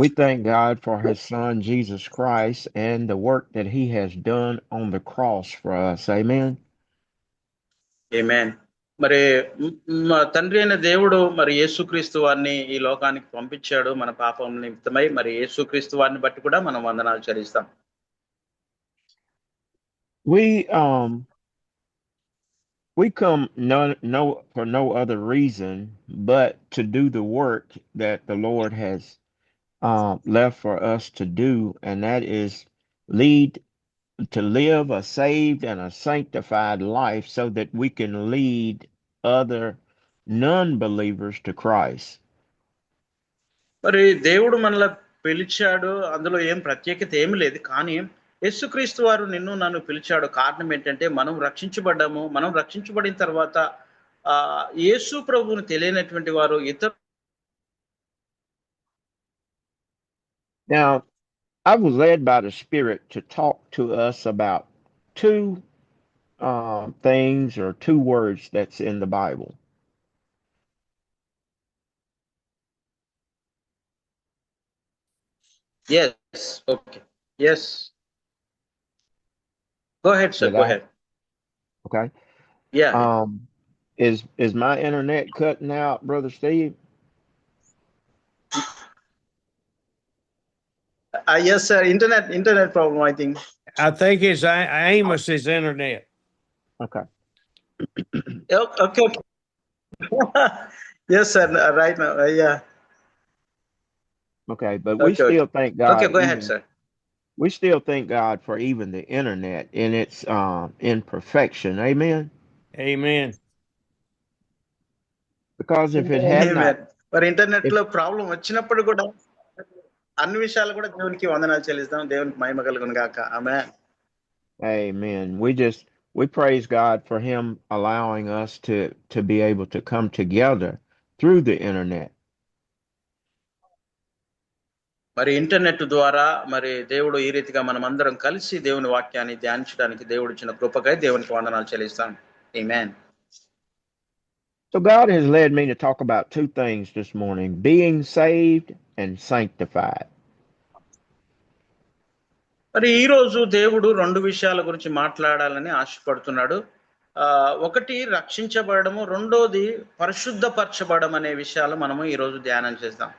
We thank God for his son Jesus Christ and the work that he has done on the cross for us. Amen. ఆమేన్. మరి మా తండ్రి అయిన దేవుడు మరి యేసుక్రీస్తు వారిని ఈ లోకానికి పంపించాడు మన పాపం నిమిత్తమై. మరి యేసుక్రీస్తు వారిని బట్టి కూడా మనం వందనాలు చెల్లిస్తాం. We um we come no for no other reason but to do the work that the Lord has left for us to do, and that is lead to live a saved and a sanctified life so that we can lead other non-believers to Christ. మరి దేవుడు మనల్ని పిలిచాడు. అందులో ఏం ప్రత్యేకత ఏమి లేదు. కానీ యేసుక్రీస్తు వారు నిన్ను నన్ను పిలిచాడు. కారణం ఏంటంటే మనం రక్షించబడ్డాము. మనం రక్షించబడిన తర్వాత యేసు ప్రభువుని తెలియనటువంటి వారు ఇతర Now, I was led by the Spirit to talk to us about two things or two words that's in the Bible. yes, okay, yes, go ahead sir, Did go I? ahead. Okay. Yeah. Um, is my internet cutting out, Brother Steve? Yes sir, internet problem, I think. I think it's Amos's internet. Okay. Okay. Yes sir, right now, yeah. Okay, but we Okay, still okay, thank okay, God go ahead even sir. we still thank God for even the internet in its imperfection. Amen. Amen. Because if it had not Amen. మరి internet if లో problem వచ్చినప్పుడు కూడా అన్ని విషయాలు కూడా దేవునికి వందనాలు చెల్లిస్తాం. దేవునికి మహిమ కలుగును గాక. ఆమేన్. Amen. We praise God for him allowing us to be able to come together through the internet. మరి ఇంటర్నెట్ ద్వారా మరి దేవుడు ఈ రీతిగా మనమందరం కలిసి దేవుని వాక్యాన్ని ధ్యానించడానికి దేవుడు ఇచ్చిన కృపకై దేవునికి వందనాలు చెల్లిస్తాం. ఆమేన్. So God has led me to talk about two things this morning, being saved and sanctified. మరి ఈ రోజు దేవుడు రెండు విషయాల గురించి మాట్లాడాలని ఆశపడుతున్నాడు. ఒకటి రక్షించబడము, రెండోది పరిశుద్ధపరచబడడం అనే విషయాలు మనము ఈ రోజు ధ్యానం చేద్దాం.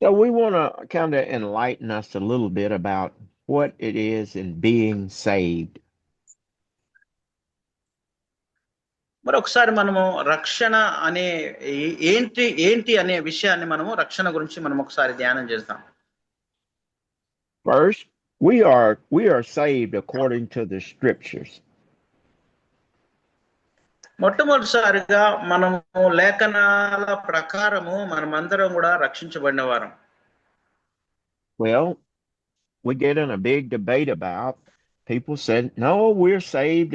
So we want to kind of enlighten us a little bit about what it is in being saved. మరి ఒకసారి మనము రక్షణ అనే ఏంటి ఏంటి అనే విషయాన్ని మనము రక్షణ గురించి మనం ఒకసారి ధ్యానం చేద్దాం. First, we are saved according to the scriptures. మొట్టమొదటిసారిగా మనము లేఖనాల ప్రకారము మనమందరం కూడా రక్షించబడిన వారం. Well, we get in a big debate about people said, no, we're saved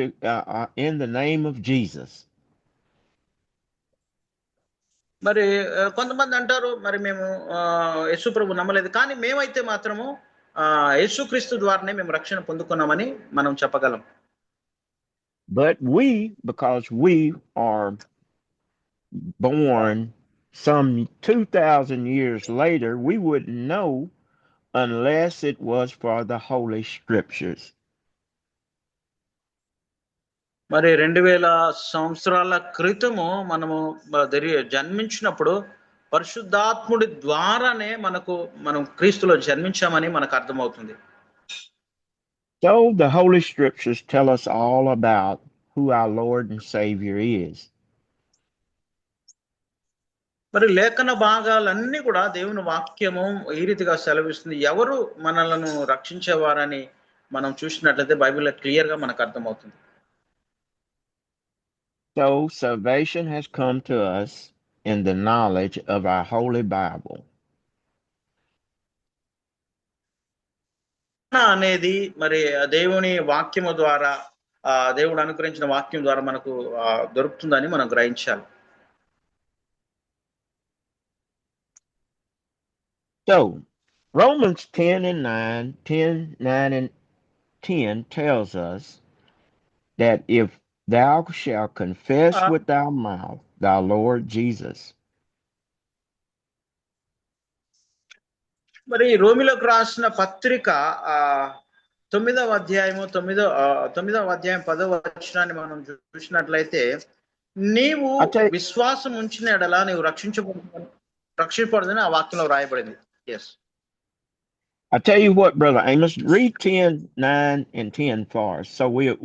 in the name of Jesus. మరి కొంతమంది అంటారు మరి మేము యేసు ప్రభు నమ్మలేదు, కానీ మేమైతే మాత్రము యేసుక్రీస్తు ద్వారానే మేము రక్షణ పొందుకున్నామని మనం చెప్పగలం. But because we are born some 2,000 years later, we wouldn't know unless it was for the Holy Scriptures. మరి 2000 సంవత్సరాల క్రితము మనము జన్మించినప్పుడు పరిశుద్ధాత్ముడి ద్వారానే మనం క్రీస్తులో జన్మించామని మనకు అర్థమవుతుంది. So the Holy Scriptures tell us all about who our Lord and Savior is. మరి లేఖన భాగాలన్నీ కూడా దేవుని వాక్యము ఈ రీతిగా సెలవిస్తుంది. ఎవరు మనలను రక్షించేవారని మనం చూసినట్లయితే బైబిల్లో క్లియర్ గా మనకు అర్థమవుతుంది. So salvation has come to us in the knowledge of our Holy Bible. అనేది మరి దేవుని వాక్యము ద్వారా దేవుడు అనుగ్రహించిన వాక్యం ద్వారా మనకు దొరుకుతుందని మనం గ్రహించాలి. So Romans 10:9 and 10 tells us that if thou shalt confess with thy mouth thy Lord Jesus. మరి రోమిలోకి రాసిన పత్రిక ఆ 9వ అధ్యాయము 9వ అధ్యాయం 10వ వచనాన్ని మనం చూసినట్లయితే, నీవు I tell విశ్వాసం ఉంచిన ఎడల నీవు రక్షించబడదని ఆ వాక్యంలో రాయబడింది. Yes. I tell you what, brother Amos, read 10, 9, and 10 for us, so we'll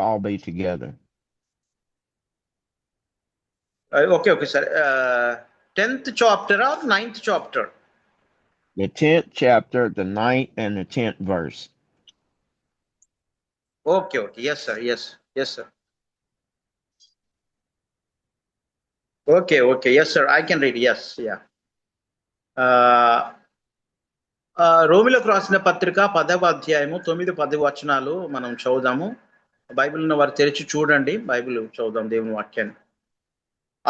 all be together. Okay sir. 10th chapter or 9th chapter? The 10th chapter, the 9th and the 10th verse. Okay. Yes sir. Yes sir. Okay. Yes sir, I can read. Yes. Yeah. రోమిలోకి రాసిన పత్రిక 10వ అధ్యాయము 9, 10 వచనాలు మనం చదువుదాము. Bible ఉన్న వారు తెరిచి చూడండి. బైబిల్ చదువుదాం, దేవుని వాక్యాన్ని.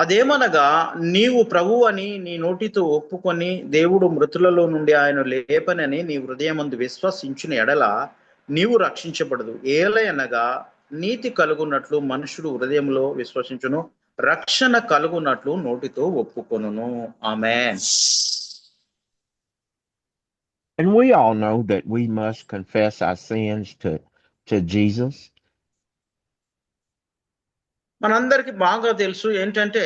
అదేమనగా, నీవు ప్రభువు అని నీ నోటితో ఒప్పుకొని దేవుడు మృతులలో నుండి ఆయన లేపనని నీ హృదయమందు విశ్వసించిన ఎడల నీవు రక్షించబడదు. ఏలయనగా నీతి కలుగునట్లు మనుషుడు హృదయంలో విశ్వసించును, రక్షణ కలుగునట్లు నోటితో ఒప్పుకొనును. ఆమేన్. And we all know that we must confess our sins to Jesus. మనందరికి బాగా తెలుసు ఏంటంటే,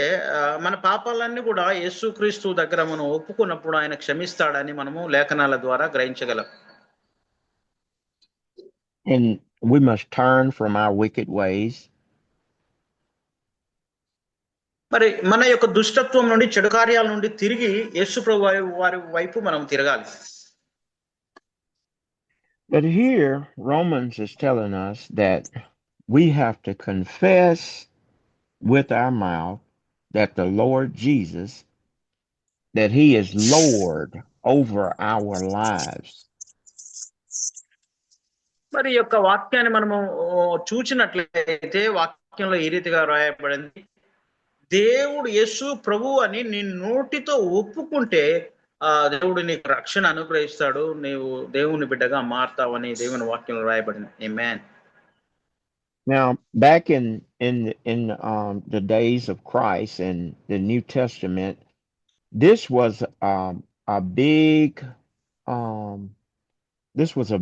మన పాపాలన్నీ కూడా యేసుక్రీస్తు దగ్గర మనం ఒప్పుకున్నప్పుడు ఆయన క్షమిస్తాడని మనము లేఖనాల ద్వారా గ్రహించగలం. And we must turn from our wicked ways. మరి మన యొక్క దుష్టత్వం నుండి, చెడు కార్యాల నుండి తిరిగి యేసు ప్రభు వారి వైపు మనం తిరగాలి. But here Romans is telling us that we have to confess with our mouth that the Lord Jesus, that he is Lord over our lives. మరి యొక్క వాక్యాన్ని మనము చూచినట్లయితే వాక్యంలో ఈ రీతిగా రాయబడింది, దేవుడు యేసు ప్రభు అని నీ నోటితో ఒప్పుకుంటే దేవుడు నీకు రక్షణ అనుగ్రహిస్తాడు, నీవు దేవుని బిడ్డగా మారుతావని దేవుని వాక్యంలో రాయబడింది. ఆమేన్. Now, back in the days of Christ and the New Testament, this was a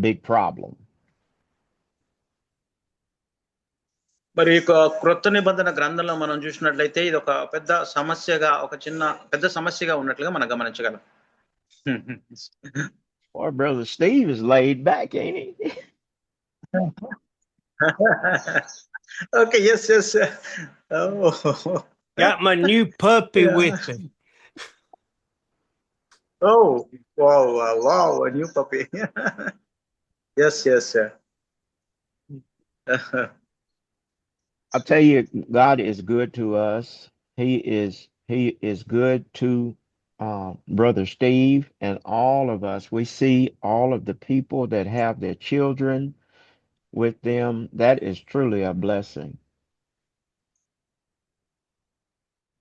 big problem. మరి క్రొత్త నిబంధన గ్రంథంలో మనం చూసినట్లయితే ఇది ఒక పెద్ద సమస్యగా ఉన్నట్లుగా మనం గమనించగలం. Boy, brother Steve is laid back, ain't he? Okay, yes. Oh. Got my new puppy with me. Oh, wow, a new puppy. Yes. I'll tell you, God is good to us. He is good to Brother Steve and all of us. We see all of the people that have their children with them. That is truly a blessing.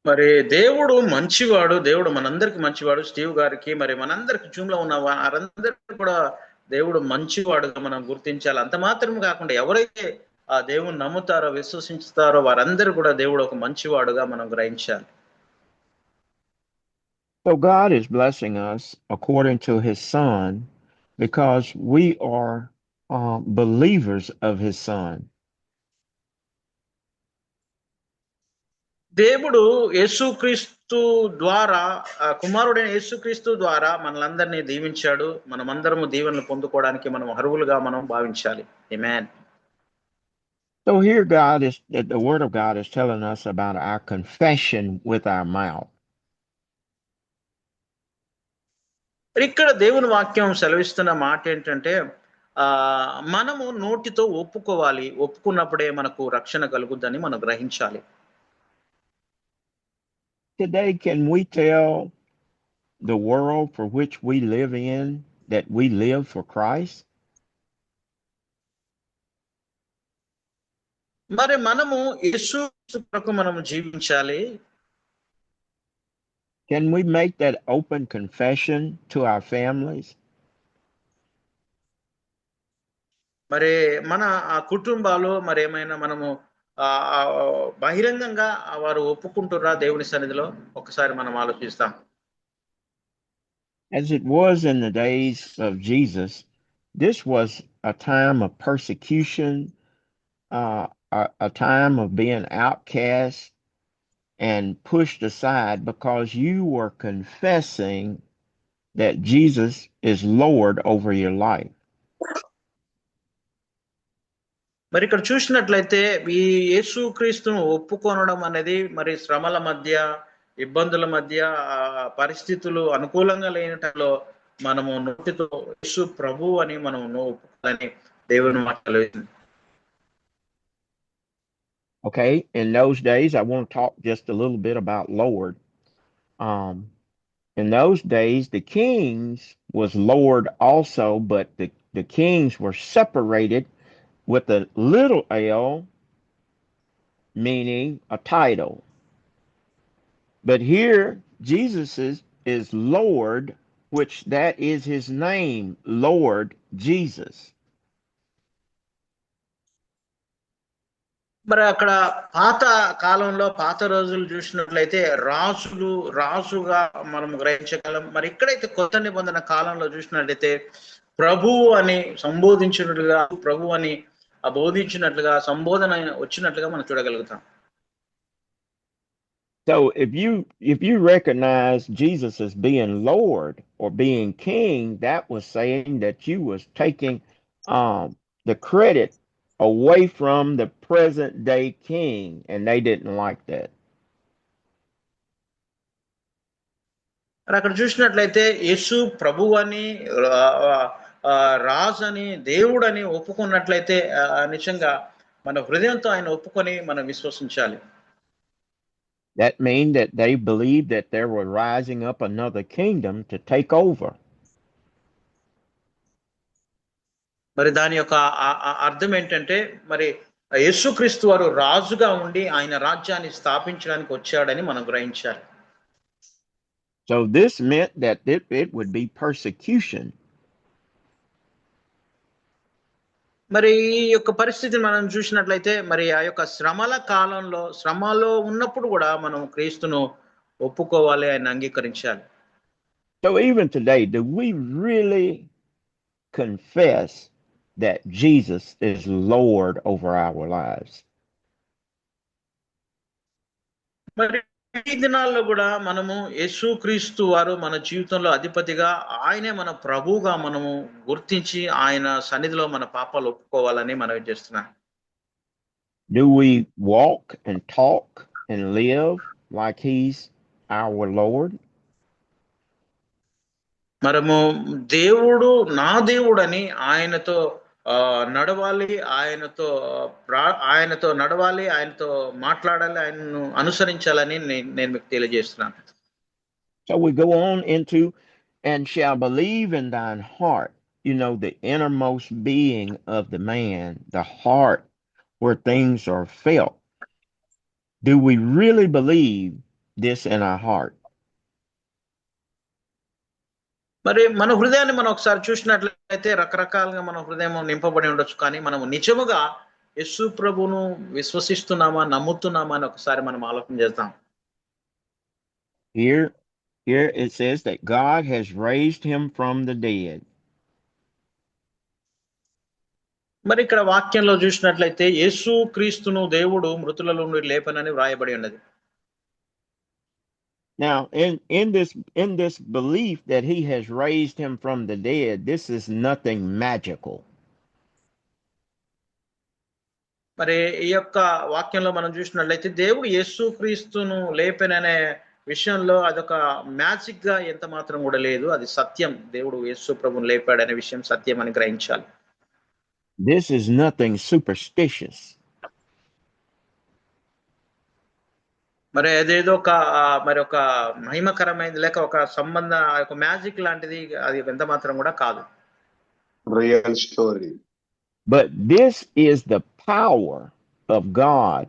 మరి దేవుడు మంచివాడు, దేవుడు మనందరికి మంచివాడు. Steve గారికి, మరి మనందరికి Zoom లో ఉన్న వారందరికీ కూడా దేవుడు మంచివాడుగా మనం గుర్తించాలి. అంత మాత్రం కాకుండా ఎవరైతే ఆ దేవుని నమ్ముతారో, విశ్వసిస్తారో వారందరూ కూడా దేవుడు ఒక మంచివాడుగా మనం గ్రహించాలి. So God is blessing us according to his son because we are believers of his son. దేవుడు యేసుక్రీస్తు ద్వారా, కుమారుడైన యేసుక్రీస్తు ద్వారా మనలందరినీ దీవించాడు. మనమందరము దీవెనలు పొందుకోవడానికి మనం అర్హులుగా మనం భావించాలి. ఆమేన్. So here the word of God is telling us about our confession with our mouth. ఇక్కడ దేవుని వాక్యం సెలవిస్తున్న మాట ఏంటంటే, మనము నోటితో ఒప్పుకోవాలి. ఒప్పుకున్నప్పుడే మనకు రక్షణ కలుగుద్దని మనం గ్రహించాలి. Today, can we tell the world for which we live in that we live for Christ? మరి మనము యేసు కొరకు మనము జీవించాలి. Can we make that open confession to our families? మరి మన కుటుంబాలు మరి ఏమైనా మనము బహిరంగంగా వారు ఒప్పుకుంటురా దేవుని సన్నిధిలో? ఒకసారి మనం ఆలోచిస్తాం. As it was in the days of Jesus, this was a time of persecution, a time of being outcast and pushed aside because you were confessing that Jesus is Lord over your life. మరి ఇక్కడ చూసినట్లయితే ఈ యేసుక్రీస్తును ఒప్పుకొనడం అనేది మరి శ్రమల మధ్య, ఇబ్బందుల మధ్య, పరిస్థితులు అనుకూలంగా లేని టైంలో మనము నోటితో యేసు ప్రభు అని మనం ఒప్పుకోవాలని దేవుని మాటలు. Okay, in those days, I want to talk just a little bit about Lord. In those days, the kings was Lord also, but the kings were separated with a little l, meaning a title. But here, Jesus is Lord, which that is his name, Lord Jesus. మరి అక్కడ పాత కాలంలో పాత రోజులు చూసినట్లయితే రాజుగా మనం గ్రహించగలం. మరి ఇక్కడైతే కొత్త నిబంధన కాలంలో చూసినట్లయితే ప్రభు అని సంబోధించినట్లుగా, ప్రభు అని బోధించినట్లుగా, సంబోధన వచ్చినట్లుగా మనం చూడగలుగుతాం. So if you recognize Jesus as being Lord or being King, that was saying that you was taking the credit away from the present day king, and they didn't like that. అక్కడ చూసినట్లయితే యేసు ప్రభు అని, రాజు అని, దేవుడు అని ఒప్పుకున్నట్లయితే నిజంగా మన హృదయంతో ఆయన ఒప్పుకొని మనం విశ్వసించాలి. That means that they believed that there were rising up another kingdom to take over. మరి దాని యొక్క అర్థం ఏంటంటే మరి యేసుక్రీస్తు వారు రాజుగా ఉండి ఆయన రాజ్యాన్ని స్థాపించడానికి వచ్చాడని మనం గ్రహించాలి. So this meant that it would be persecution. మరి ఈ యొక్క పరిస్థితిని మనం చూసినట్లయితే మరి ఆ యొక్క శ్రమలో ఉన్నప్పుడు కూడా మనం క్రీస్తును ఒప్పుకోవాలి, ఆయన అంగీకరించాలి. So even today, do we really confess that Jesus is Lord over our lives? మరి ఈ దినాల్లో కూడా మనము యేసుక్రీస్తు వారు మన జీవితంలో అధిపతిగా, ఆయనే మన ప్రభువుగా మనము గుర్తించి ఆయన సన్నిధిలో మన పాపాలు ఒప్పుకోవాలని మనం చేస్తున్నాం. Do we walk and talk and live like he's our Lord? మనము నా దేవుడని ఆయనతో నడవాలి, ఆయనతో నడవాలి, ఆయనతో మాట్లాడాలి, ఆయనను అనుసరించాలని నేను మీకు తెలియజేస్తున్నాను. So we go on into and shall believe in thine heart, the innermost being of the man, the heart where things are felt. Do we really believe this in our heart? మరి మన హృదయాన్ని మనం ఒకసారి చూసినట్లయితే రకరకాలుగా మన హృదయం నింపబడి ఉండొచ్చు, కానీ మనం నిజముగా యేసు ప్రభువును విశ్వసిస్తున్నామా, నమ్ముతున్నామా అని ఒకసారి మనం ఆలోచన చేద్దాం. Here it says that God has raised him from the dead. మరి ఇక్కడ వాక్యంలో చూసినట్లయితే యేసు క్రీస్తును దేవుడు మృతులలో నుండి లేపనని వ్రాయబడి ఉన్నది. Now, in this belief that he has raised him from the dead, this is nothing magical. మరి ఈ యొక్క వాక్యంలో మనం చూసినట్లయితే దేవుడు యేసుక్రీస్తును లేపెననే విషయంలో అదొక మ్యాజిక్ గా ఎంత మాత్రం కూడా లేదు, అది సత్యం. దేవుడు యేసు ప్రభువును లేపాడనే విషయం సత్యం అని గ్రహించాలి. This is nothing superstitious. మరి అదేదో ఒక మహిమకరమైనది లేక ఒక ఒక మ్యాజిక్ లాంటిది అది ఎంత మాత్రం కూడా కాదు. Real story. But this is the power of God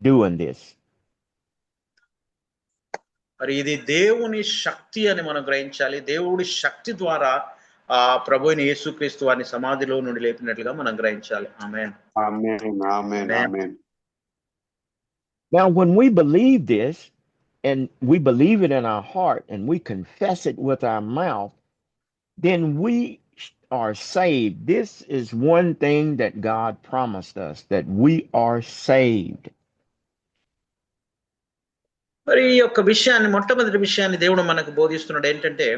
doing this. మరి ఇది దేవుని శక్తి అని మనం గ్రహించాలి. దేవుడి శక్తి ద్వారా ప్రభువైన యేసుక్రీస్తు వారిని సమాధిలో నుండి లేపినట్లుగా మనం గ్రహించాలి. ఆమేన్. Amen. Amen. Amen. Now, when we believe this, and we believe it in our heart and we confess it with our mouth, then we are saved. This is one thing that God promised us, that we are saved. మరి ఈ యొక్క విషయాన్ని, మొట్టమొదటి విషయాన్ని దేవుడు మనకు బోధిస్తున్నాడు ఏంటంటే,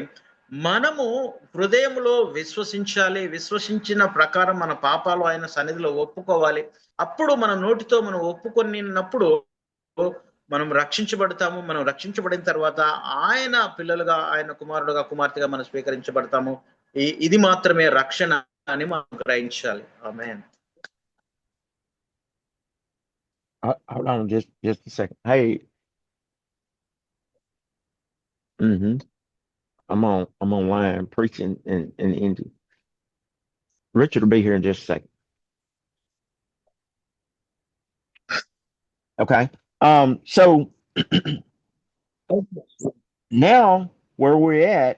మనము హృదయంలో విశ్వసించాలి. విశ్వసించిన ప్రకారం మన పాపాలు ఆయన సన్నిధిలో ఒప్పుకోవాలి. అప్పుడు మన నోటితో మనం ఒప్పుకొనినప్పుడు మనం రక్షించబడతాము. మనం రక్షించబడిన తర్వాత ఆయన పిల్లలుగా, ఆయన కుమారుడుగా, కుమార్తెగా మనం స్వీకరించబడతాము. ఇది మాత్రమే రక్షణ అని మనం గ్రహించాలి. ఆమేన్. Hold on just a second. Hey, I'm online preaching in Indy. Richard will be here in just a second. Okay. So now where we're at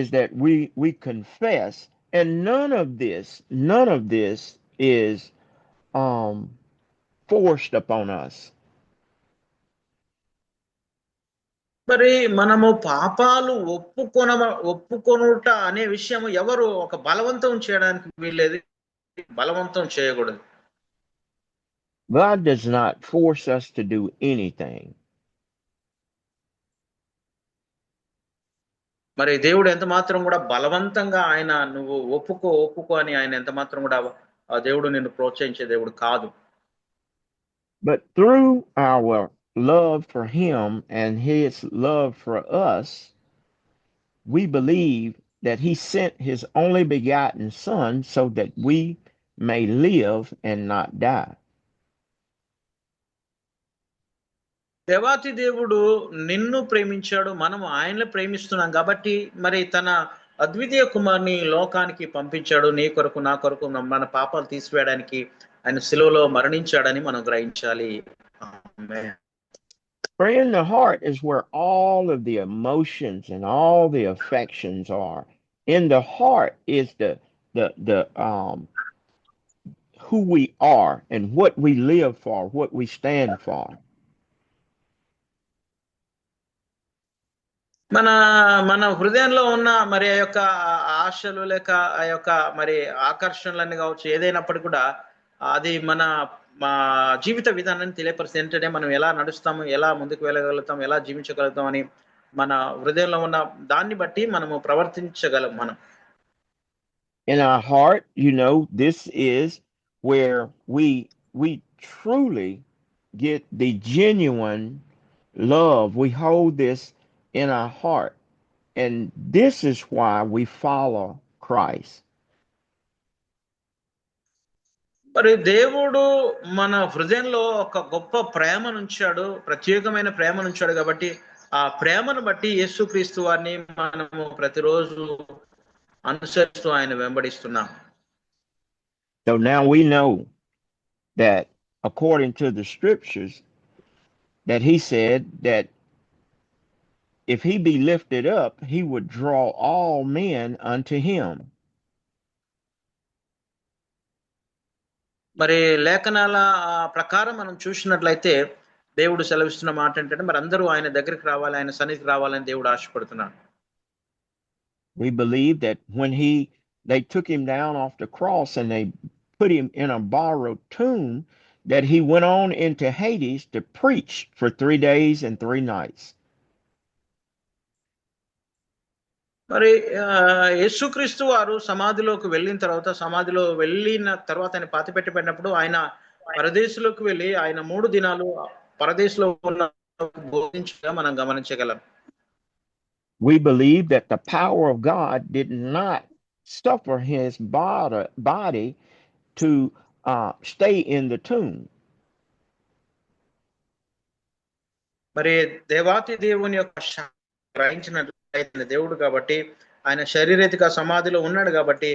is that we confess, and none of this is forced upon us. మరి మనము పాపాలు ఒప్పుకొనుట అనే విషయం ఎవరు ఒక బలవంతం చేయడానికి వీల్లేదు, బలవంతం చేయకూడదు. God does not force us to do anything. మరి దేవుడు ఎంత మాత్రం కూడా బలవంతంగా ఆయన నువ్వు ఒప్పుకో అని ఆయన ఎంత మాత్రం కూడా దేవుడు నిన్ను ప్రోత్సహించే దేవుడు కాదు. But through our love for him and his love for us, we believe that he sent his only begotten son so that we may live and not die. దేవాతి దేవుడు నిన్ను ప్రేమించాడు, మనము ఆయన్ని ప్రేమిస్తున్నాం కాబట్టి మరి తన అద్వితీయ కుమారుని లోకానికి పంపించాడు. నీ కొరకు, నా కొరకు, మన పాపాలు తీసివేయడానికి ఆయన శిలువలో మరణించాడని మనం గ్రహించాలి. For in the heart is where all of the emotions and all the affections are. In the heart is the who we are and what we live for, what we stand for. మన హృదయంలో ఉన్న మరి ఆ యొక్క ఆశలు లేక ఆ యొక్క మరి ఆకర్షణలన్నీ కావచ్చు, ఏదైనప్పటికీ కూడా అది మన జీవిత విధానాన్ని తెలియపరిస్తే ఏంటంటే మనం ఎలా నడుస్తాము, ఎలా ముందుకు వెళ్ళగలుగుతాం, ఎలా జీవించగలుగుతాం అని మన హృదయంలో ఉన్న దాన్ని బట్టి మనము ప్రవర్తించగలం. మనం in our heart, this is where we truly get the genuine love. We hold this in our heart, and this is why we follow Christ. మరి దేవుడు మన హృదయంలో ఒక గొప్ప ప్రేమను ఉంచాడు, ప్రత్యేకమైన ప్రేమను ఉంచాడు. కాబట్టి ఆ ప్రేమను బట్టి యేసుక్రీస్తు వారిని మనము ప్రతిరోజు అనుసరిస్తూ ఆయన వెంబడిస్తున్నాం. So now we know that according to the scriptures that he said that if he be lifted up, he would draw all men unto him. మరి లేఖనాల ప్రకారం మనం చూసినట్లయితే దేవుడు సెలవిస్తున్న మాట ఏంటంటే మరి అందరూ ఆయన దగ్గరికి రావాలి, ఆయన సన్నిధికి రావాలని దేవుడు ఆశపడుతున్నాడు. We believe that when they took him down off the cross and they put him in a borrowed tomb, that he went on into Hades to preach for 3 days and 3 nights. మరి యేసుక్రీస్తు వారు సమాధిలోకి వెళ్ళిన తర్వాత ఆయన పాతి పెట్టబడినప్పుడు ఆయన పరదేశంలోకి వెళ్ళి ఆయన 3 దినాలు పరదేశంలో ఉన్న బోధించగా మనం గమనించగలం. We believe that the power of God did not suffer his body to stay in the tomb. మరి దేవాతి దేవుని యొక్క గ్రహించినట్లయితే దేవుడు కాబట్టి ఆయన శరీరీతిగా సమాధిలో ఉన్నాడు కాబట్టి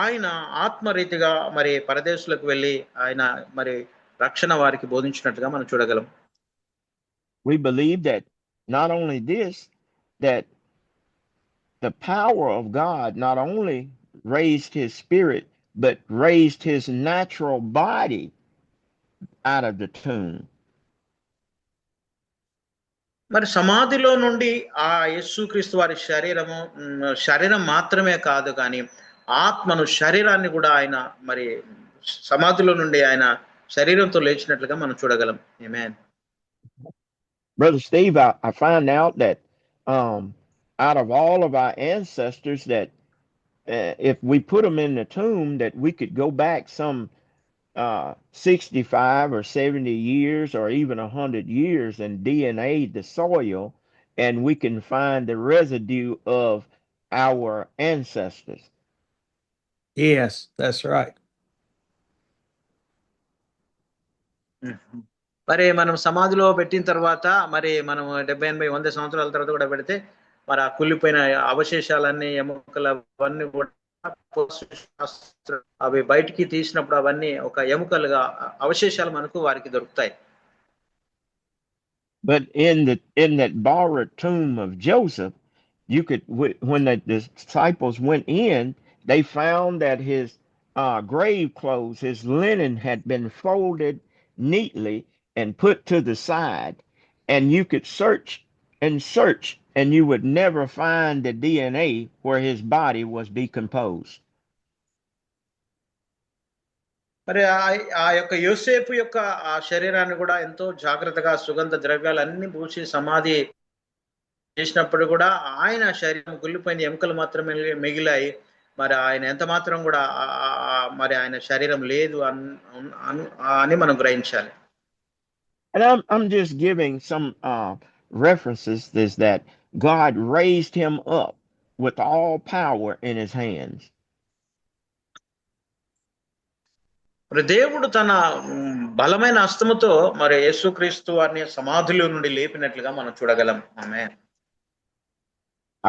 ఆయన ఆత్మరీతిగా మరి పరదేశులకు వెళ్ళి ఆయన మరి రక్షణ వారికి బోధించినట్టుగా మనం చూడగలం. We believe that not only this, that the power of God not only raised his spirit, but raised his natural body out of the tomb. మరి సమాధిలో నుండి ఆ యేసుక్రీస్తు వారి శరీరం మాత్రమే కాదు కానీ ఆత్మను శరీరాన్ని కూడా ఆయన మరి సమాధిలో నుండి ఆయన శరీరంతో లేచినట్లుగా మనం చూడగలం. ఆమేన్. Brother Steve, I find out that out of all of our ancestors, that if we put them in the tomb, that we could go back some 65 or 70 years or even 100 years and DNA the soil, and we can find the residue of our ancestors. Yes, that's right. మరి మనం సమాధిలో పెట్టిన తర్వాత మరి మనం 70, 80, 100 సంవత్సరాల తర్వాత కూడా పెడితే మరి ఆ కుళ్ళిపోయిన అవశేషాలన్నీ ఎముకలు అవన్నీ కూడా అవి బయటికి తీసినప్పుడు అవన్నీ ఒక ఎముకలుగా అవశేషాలు మనకు వారికి దొరుకుతాయి. But in that borrowed tomb of Joseph, you could, when the disciples went in, they found that his grave clothes, his linen, had been folded neatly and put to the side, and you could search and you would never find the DNA where his body was decomposed. మరి ఆ యొక్క యోసేపు యొక్క ఆ శరీరాన్ని కూడా ఎంతో జాగ్రత్తగా సుగంధ ద్రవ్యాలన్నీ పూసి సమాధి చేసినప్పుడు కూడా ఆయన శరీరం కుళ్ళిపోయిన ఎముకలు మాత్రమే మిగిలాయి. మరి ఆయన ఎంత మాత్రం కూడా మరి ఆయన శరీరం లేదు అని మనం గ్రహించాలి. And I'm just giving some references this that God raised him up with all power in his hands. మరి దేవుడు తన బలమైన హస్తముతో మరి యేసుక్రీస్తు వారిని సమాధిలో నుండి లేపినట్లుగా మనం చూడగలం. ఆమేన్.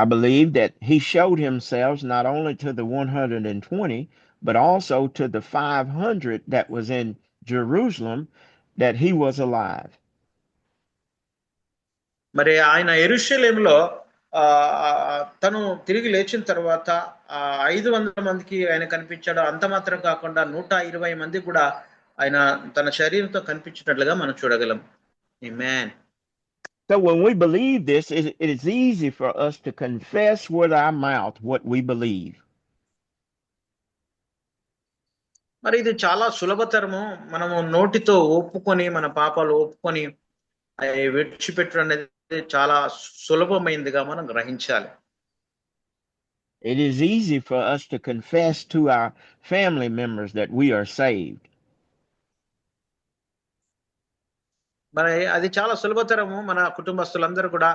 I believe that he showed himself not only to the 120, but also to the 500 that was in Jerusalem, that he was alive. మరి ఆయన యెరూషలేములో తను తిరిగి లేచిన తర్వాత 500 మందికి ఆయన కనిపించాడు. అంత మాత్రం కాకుండా 120 మంది కూడా ఆయన తన శరీరంతో కనిపించినట్లుగా మనం చూడగలం. ఆమేన్. So when we believe this, it is easy for us to confess with our mouth what we believe. మరి ఇది చాలా సులభతరము. మనము నోటితో ఒప్పుకొని మన పాపాలు ఒప్పుకొని విడిచిపెట్టడం అనేది చాలా సులభమైందిగా మనం గ్రహించాలి. It is easy for us to confess to our family members that we are saved. మరి అది చాలా సులభతరము మన కుటుంబస్తులందరూ కూడా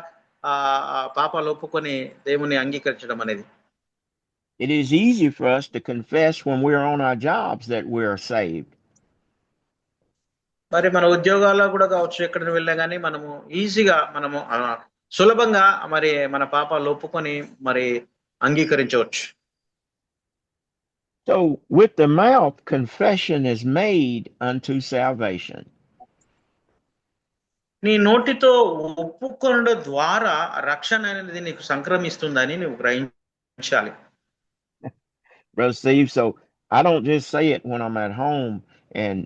పాపాలు ఒప్పుకొని దేవుని అంగీకరించడం అనేది. It is easy for us to confess when we are on our jobs that we are saved. మరి మన ఉద్యోగాల్లో కూడా కావచ్చు, ఎక్కడికి వెళ్ళా కానీ మనము ఈజీగా మనము సులభంగా మరి మన పాపాలు ఒప్పుకొని మరి అంగీకరించవచ్చు. So with the mouth, confession is made unto salvation. నీ నోటితో ఒప్పుకొనడం ద్వారా రక్షణ అనేది నీకు సంక్రమిస్తుందని నువ్వు గ్రహించాలి. Brother Steve, so I don't just say it when I'm at home and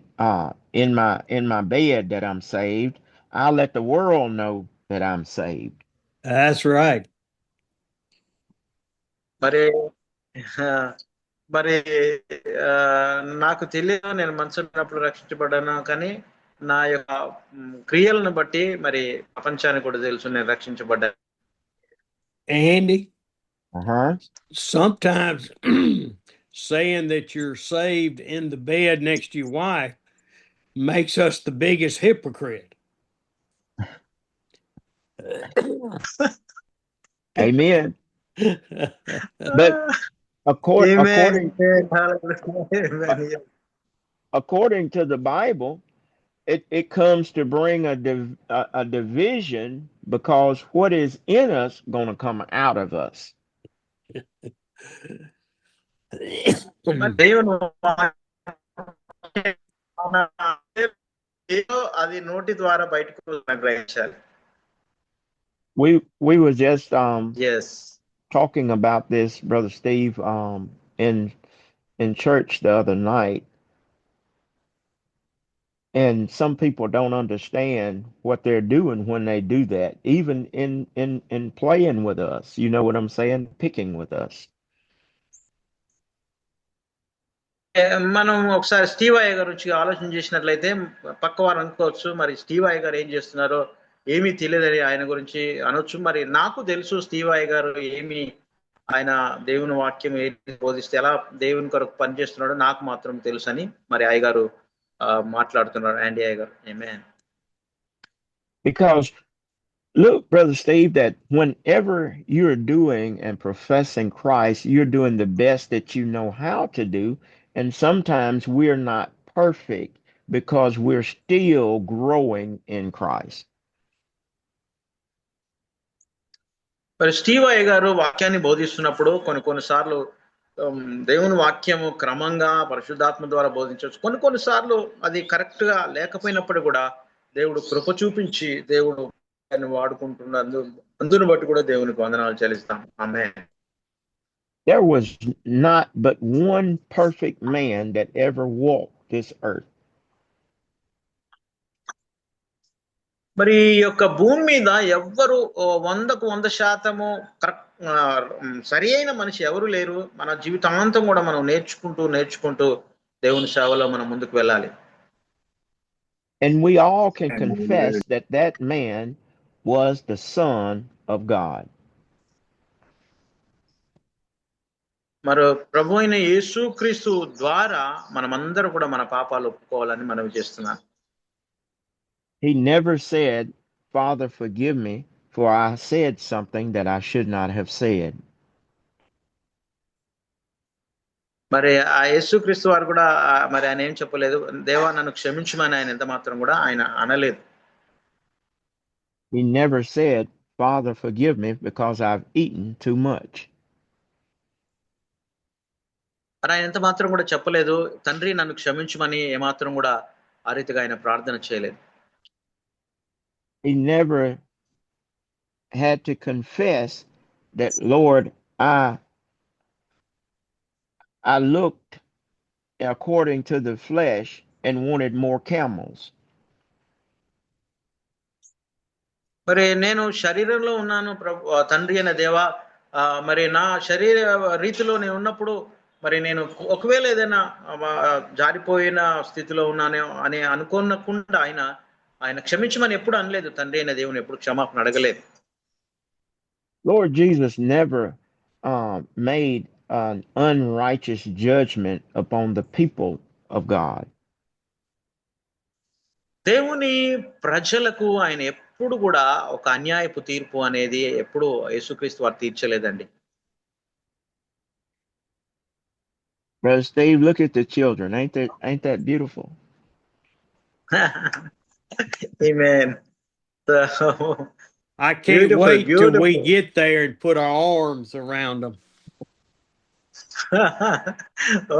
in my bed that I'm saved. I'll let the world know that I'm saved. That's right. మరి మరి నాకు తెలియదు నేను మనసున్నప్పుడు రక్షించబడ్డాను, కానీ నా యొక్క క్రియలను బట్టి మరి ప్రపంచానికి కూడా తెలుసు నేను రక్షించబడ్డాను. Andy, Sometimes saying that you're saved in the bed next to your wife makes us the biggest hypocrite. Amen. But according to the Bible, it comes to bring a division, because what is in us going to come out of us. అది నోటి ద్వారా బయటకు గ్రహించాలి. We were just yes talking about this, Brother Steve, in church the other night. And some people don't understand what they're doing when they do that, even in playing with us. You know what I'm saying? Picking with us. మనం ఒకసారి Steve అయ్య గారి గురించి ఆలోచన చేసినట్లయితే పక్క వారు అనుకోవచ్చు, మరి స్టీవ్ అయ్య గారు ఏం చేస్తున్నారో ఏమీ తెలియదని ఆయన గురించి అనొచ్చు. మరి నాకు తెలుసు స్టీవ్ అయ్య గారు ఏమి, ఆయన దేవుని వాక్యం ఏంటి బోధిస్తే ఎలా దేవుని కొరకు పనిచేస్తున్నాడో నాకు మాత్రం తెలుసు అని మరి అయ్య గారు మాట్లాడుతున్నారు, యాండీ అయ్య గారు. ఆమేన్. Because look, Brother Steve, that whenever you're doing and professing Christ, you're doing the best that you know how to do. And sometimes we're not perfect because we're still growing in Christ. మరి Steve అయ్య గారు వాక్యాన్ని బోధిస్తున్నప్పుడు కొన్నిసార్లు దేవుని వాక్యము క్రమంగా పరిశుద్ధాత్మ ద్వారా బోధించవచ్చు. కొన్నిసార్లు అది కరెక్ట్ గా లేకపోయినప్పుడు కూడా దేవుడు కృప చూపించి దేవుడు దాన్ని వాడుకుంటున్నందు అందును బట్టి కూడా దేవునికి వందనాలు చెల్లిస్తాం. ఆమేన్. There was not but one perfect man that ever walked this earth. మరి ఈ యొక్క భూమి మీద ఎవ్వరు 100% సరి అయిన మనిషి ఎవరు లేరు. మన జీవితాంతం కూడా మనం నేర్చుకుంటూ దేవుని సేవలో మనం ముందుకు వెళ్ళాలి. And we all can confess that that man was the Son of God. మరి ప్రభు అయిన యేసుక్రీస్తు ద్వారా మనమందరం కూడా మన పాపాలు ఒప్పుకోవాలని మనవి చేస్తున్నాను. He never said, "Father, forgive me, for I said something that I should not have said." మరి ఆ యేసుక్రీస్తు వారు కూడా మరి ఆయన ఏం చెప్పలేదు, దేవా నన్ను క్షమించమని ఆయన ఎంత మాత్రం కూడా ఆయన అనలేదు. He never said, "Father, forgive me because I've eaten too much." మరి ఆయన ఎంత మాత్రం కూడా చెప్పలేదు, తండ్రి నన్ను క్షమించమని ఏమాత్రం కూడా ఆ రీతిగా ఆయన ప్రార్థన చేయలేదు. He never had to confess that, "Lord, I looked according to the flesh and wanted more camels." మరి నేను శరీరంలో ఉన్నాను తండ్రి అయిన దేవా, మరి నా శరీర రీతిలో నేను ఉన్నప్పుడు మరి నేను ఒకవేళ ఏదైనా జారిపోయిన స్థితిలో ఉన్నానే అని అనుకోనకుండా ఆయన క్షమించమని ఎప్పుడు అనలేదు. తండ్రి అయిన దేవుని ఎప్పుడు క్షమాపణ అడగలేదు. Lord Jesus never made an unrighteous judgment upon the people of God. దేవుని ప్రజలకు ఆయన ఎప్పుడు కూడా ఒక అన్యాయపు తీర్పు అనేది ఎప్పుడు యేసుక్రీస్తు వారు తీర్చలేదండి. Brother Steve, look at the children. Ain't that beautiful? Amen. So, I can't beautiful, wait till we beautiful. get there and put our arms around them.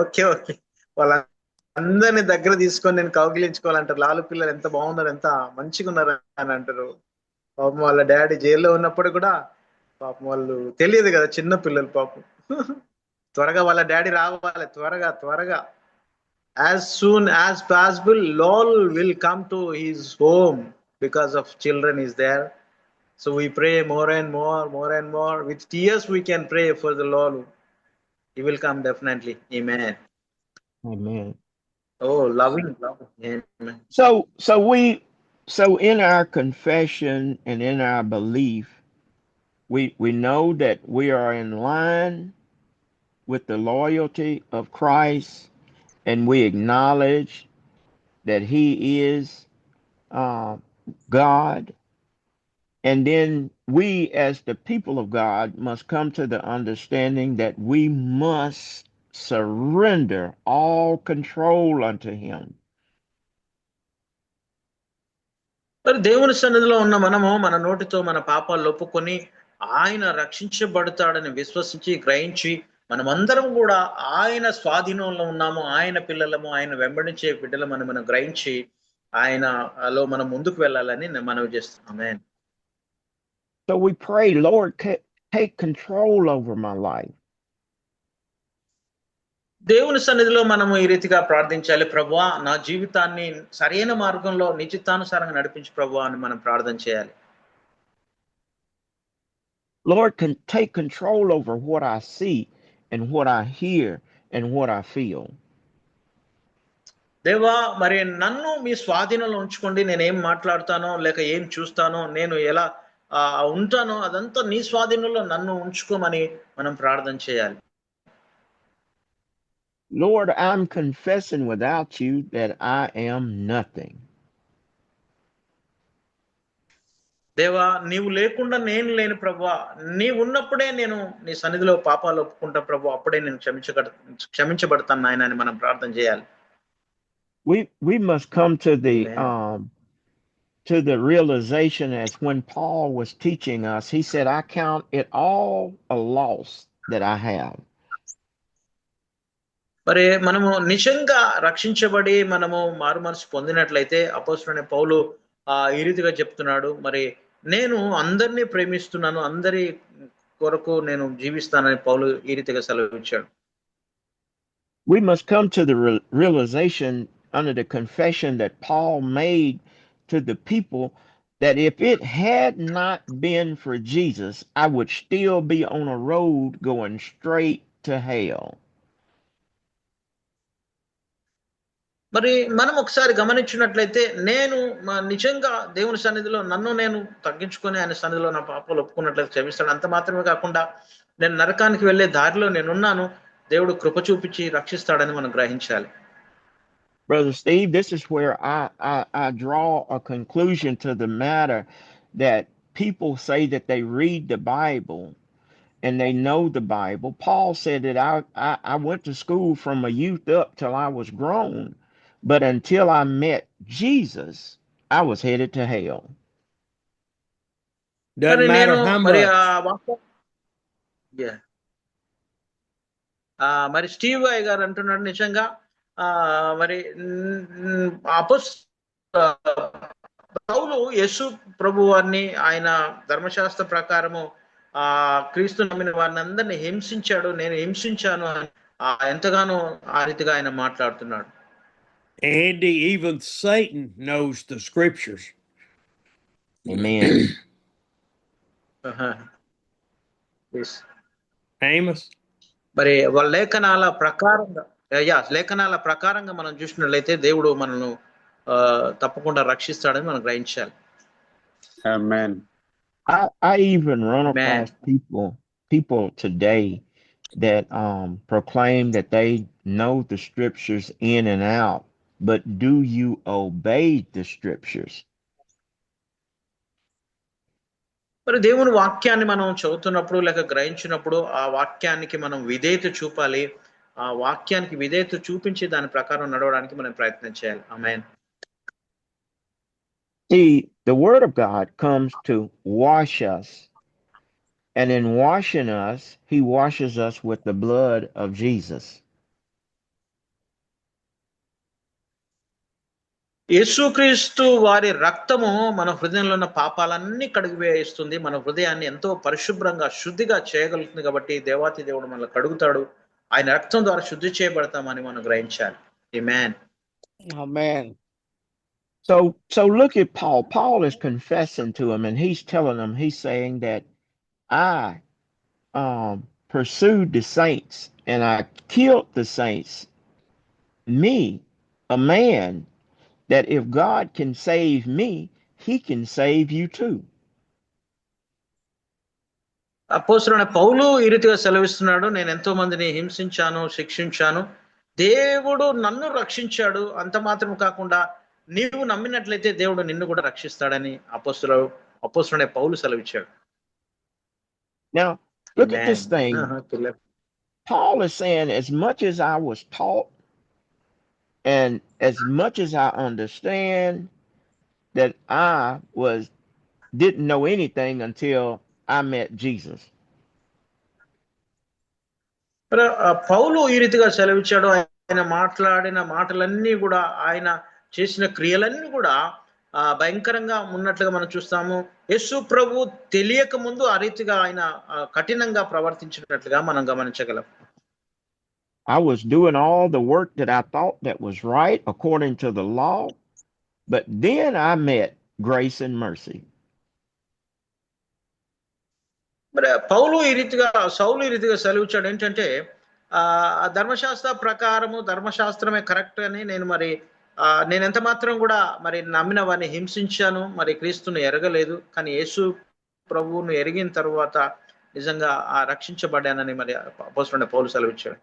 Okay వాళ్ళందరినీ దగ్గర తీసుకొని నేను కౌగిలించుకోవాలంటారు. లాలు పిల్లలు ఎంత బాగున్నారు, ఎంత మంచిగా ఉన్నారు అని అంటారు. పాపం వాళ్ళ డాడీ జైల్లో ఉన్నప్పుడు కూడా పాపం వాళ్ళు తెలియదు కదా, చిన్న పిల్లలు పాపం. త్వరగా వాళ్ళ డాడీ రావాలి, త్వరగా as soon as possible Lol will come to his home because of children is there. So we pray more and more with tears. We can pray for the Lord. He will come definitely. Amen. Amen. Oh, loving. Amen. So in our confession and in our belief, we know that we are in line with the loyalty of Christ, and we acknowledge that He is God. And then we, as the people of God, must come to the understanding that we must surrender all control unto Him. మరి దేవుని సన్నిధిలో ఉన్న మనము మన నోటితో మన పాపాలు ఒప్పుకొని ఆయన రక్షించబడతాడని విశ్వసించి గ్రహించి మనమందరం కూడా ఆయన స్వాధీనంలో ఉన్నాము, ఆయన పిల్లలము, ఆయన వెంబడించే బిడ్డలమని మనం గ్రహించి ఆయనలో మనం ముందుకు వెళ్ళాలని మనవి చేస్తున్నాం. ఆమేన్. So we pray, Lord, take control over my life. దేవుని సన్నిధిలో మనము ఈ రీతిగా ప్రార్థించాలి. ప్రభువా, నా జీవితాన్ని సరైన మార్గంలో నీ చిత్తానుసారంగా నడిపించు ప్రభువా అని మనం ప్రార్థన చేయాలి. Lord, can take control over what I see and what I hear and what I feel. దేవా, మరి నన్ను మీ స్వాధీనంలో ఉంచుకోండి. నేనేం మాట్లాడతానో లేక ఏం చూస్తానో, నేను ఎలా ఉంటానో అదంతా నీ స్వాధీనంలో నన్ను ఉంచుకోమని మనం ప్రార్థన చేయాలి. Lord, I'm confessing without you that I am nothing. దేవా, నీవు లేకుండా నేను లేను ప్రభువా. నీవు ఉన్నప్పుడే నేను నీ సన్నిధిలో పాపాలు ఒప్పుకుంటా ప్రభువా. అప్పుడే నేను క్షమించబడతాను నాయన అని మనం ప్రార్థన చేయాలి. We must come to Amen. the realization, as when Paul was teaching us, he said, I count it all a loss that I have. మరి మనము నిజంగా రక్షించబడి మనము మారు మనసు పొందినట్లయితే అపోస్తలుడైన పౌలు ఈ రీతిగా చెప్తున్నాడు. మరి నేను అందరినీ ప్రేమిస్తున్నాను, అందరి కొరకు నేను జీవిస్తానని పౌలు ఈ రీతిగా సెలవిచ్చాడు. We must come to the realization under the confession that Paul made to the people, that if it had not been for Jesus, I would still be on a road going straight to hell. మరి మనం ఒకసారి గమనించినట్లయితే, నేను నిజంగా దేవుని సన్నిధిలో నన్ను నేను తగ్గించుకొని ఆయన సన్నిధిలో నా పాపాలు ఒప్పుకున్నట్లయితే క్షమిస్తాడు. అంత మాత్రమే కాకుండా నేను నరకానికి వెళ్ళే దారిలో నేనున్నాను, దేవుడు కృప చూపించి రక్షిస్తాడని మనం గ్రహించాలి. Brother Steve, this is where I draw a conclusion to the matter, that people say that they read the Bible and they know the Bible. Paul said that I went to school from a youth up till I was grown, but until I met Jesus, I was headed to hell. Doesn't matter how much. మరి Steve guy గారు అంటున్నాడు, నిజంగా మరి పౌలు యేసు ప్రభు వారిని ఆయన ధర్మశాస్త్ర ప్రకారము క్రీస్తు నమ్మిన వారిని అందరినీ హింసించాడు, నేను హింసించాను అని ఎంతగానో ఆ రీతిగా ఆయన మాట్లాడుతున్నాడు. Andy, even Satan knows the scriptures. Amen. Yes. Amos. మరి వాళ్ళ లేఖనాల ప్రకారంగా మనం చూసినట్లయితే దేవుడు మనను తప్పకుండా రక్షిస్తాడని మనం గ్రహించాలి. Amen. I even run across people today that proclaim that they know the scriptures in and out, but do you obey the scriptures? మరి దేవుని వాక్యాన్ని మనం చదువుతున్నప్పుడు లేక గ్రహించినప్పుడు ఆ వాక్యానికి మనం విధేయత చూపాలి. ఆ వాక్యానికి విధేయత చూపించి దాని ప్రకారం నడవడానికి మనం ప్రయత్నం చేయాలి. ఆమేన్. See, the word of God comes to wash us, and in washing us, he washes us with the blood of Jesus. యేసుక్రీస్తు వారి రక్తము మన హృదయంలో ఉన్న పాపాలన్నీ కడిగివేయిస్తుంది, మన హృదయాన్ని ఎంతో పరిశుభ్రంగా శుద్ధిగా చేయగలుగుతుంది. కాబట్టి దేవాతి దేవుడు మనల్ని కడుగుతాడు, ఆయన రక్తం ద్వారా శుద్ధి చేయబడతామని మనం గ్రహించాలి. ఆమేన్. Amen. So look at Paul. Paul is confessing to him, and he's telling him, he's saying that I pursued the saints and I killed the saints. Me, a man, that if God can save me, he can save you too. అపోస్తలుడైన పౌలు ఈ రీతిగా సెలవిస్తున్నాడు, నేను ఎంతో మందిని హింసించాను, శిక్షించాను, దేవుడు నన్ను రక్షించాడు. అంత మాత్రం కాకుండా నీవు నమ్మినట్లయితే దేవుడు నిన్ను కూడా రక్షిస్తాడని అపోస్తలుడైన పౌలు సెలవిచ్చాడు. Now look at this thing. Paul is saying, as much as I was taught and as much as I understand, that I didn't know anything until I met Jesus. పౌలు ఈ రీతిగా సెలవిచ్చాడు, ఆయన మాట్లాడిన మాటలన్నీ కూడా, ఆయన చేసిన క్రియలన్నీ కూడా భయంకరంగా ఉన్నట్లుగా మనం చూస్తాము. యేసు ప్రభు తెలియక ముందు ఆ రీతిగా ఆయన కఠినంగా ప్రవర్తించినట్లుగా మనం గమనించగలం. I was doing all the work that I thought that was right according to the law, but then I met grace and mercy. మరి సౌలు ఈ రీతిగా సెలవిచ్చాడు ఏంటంటే ఆ ధర్మశాస్త్ర ప్రకారము ధర్మశాస్త్రమే కరెక్ట్ అని నేను ఎంత మాత్రం కూడా మరి నమ్మిన వారిని హింసించాను, మరి క్రీస్తును ఎరగలేదు. కానీ యేసు ప్రభువును ఎరిగిన తరువాత నిజంగా రక్షించబడ్డానని మరి అపోస్తలుడైన పౌలు సెలవిచ్చాడు.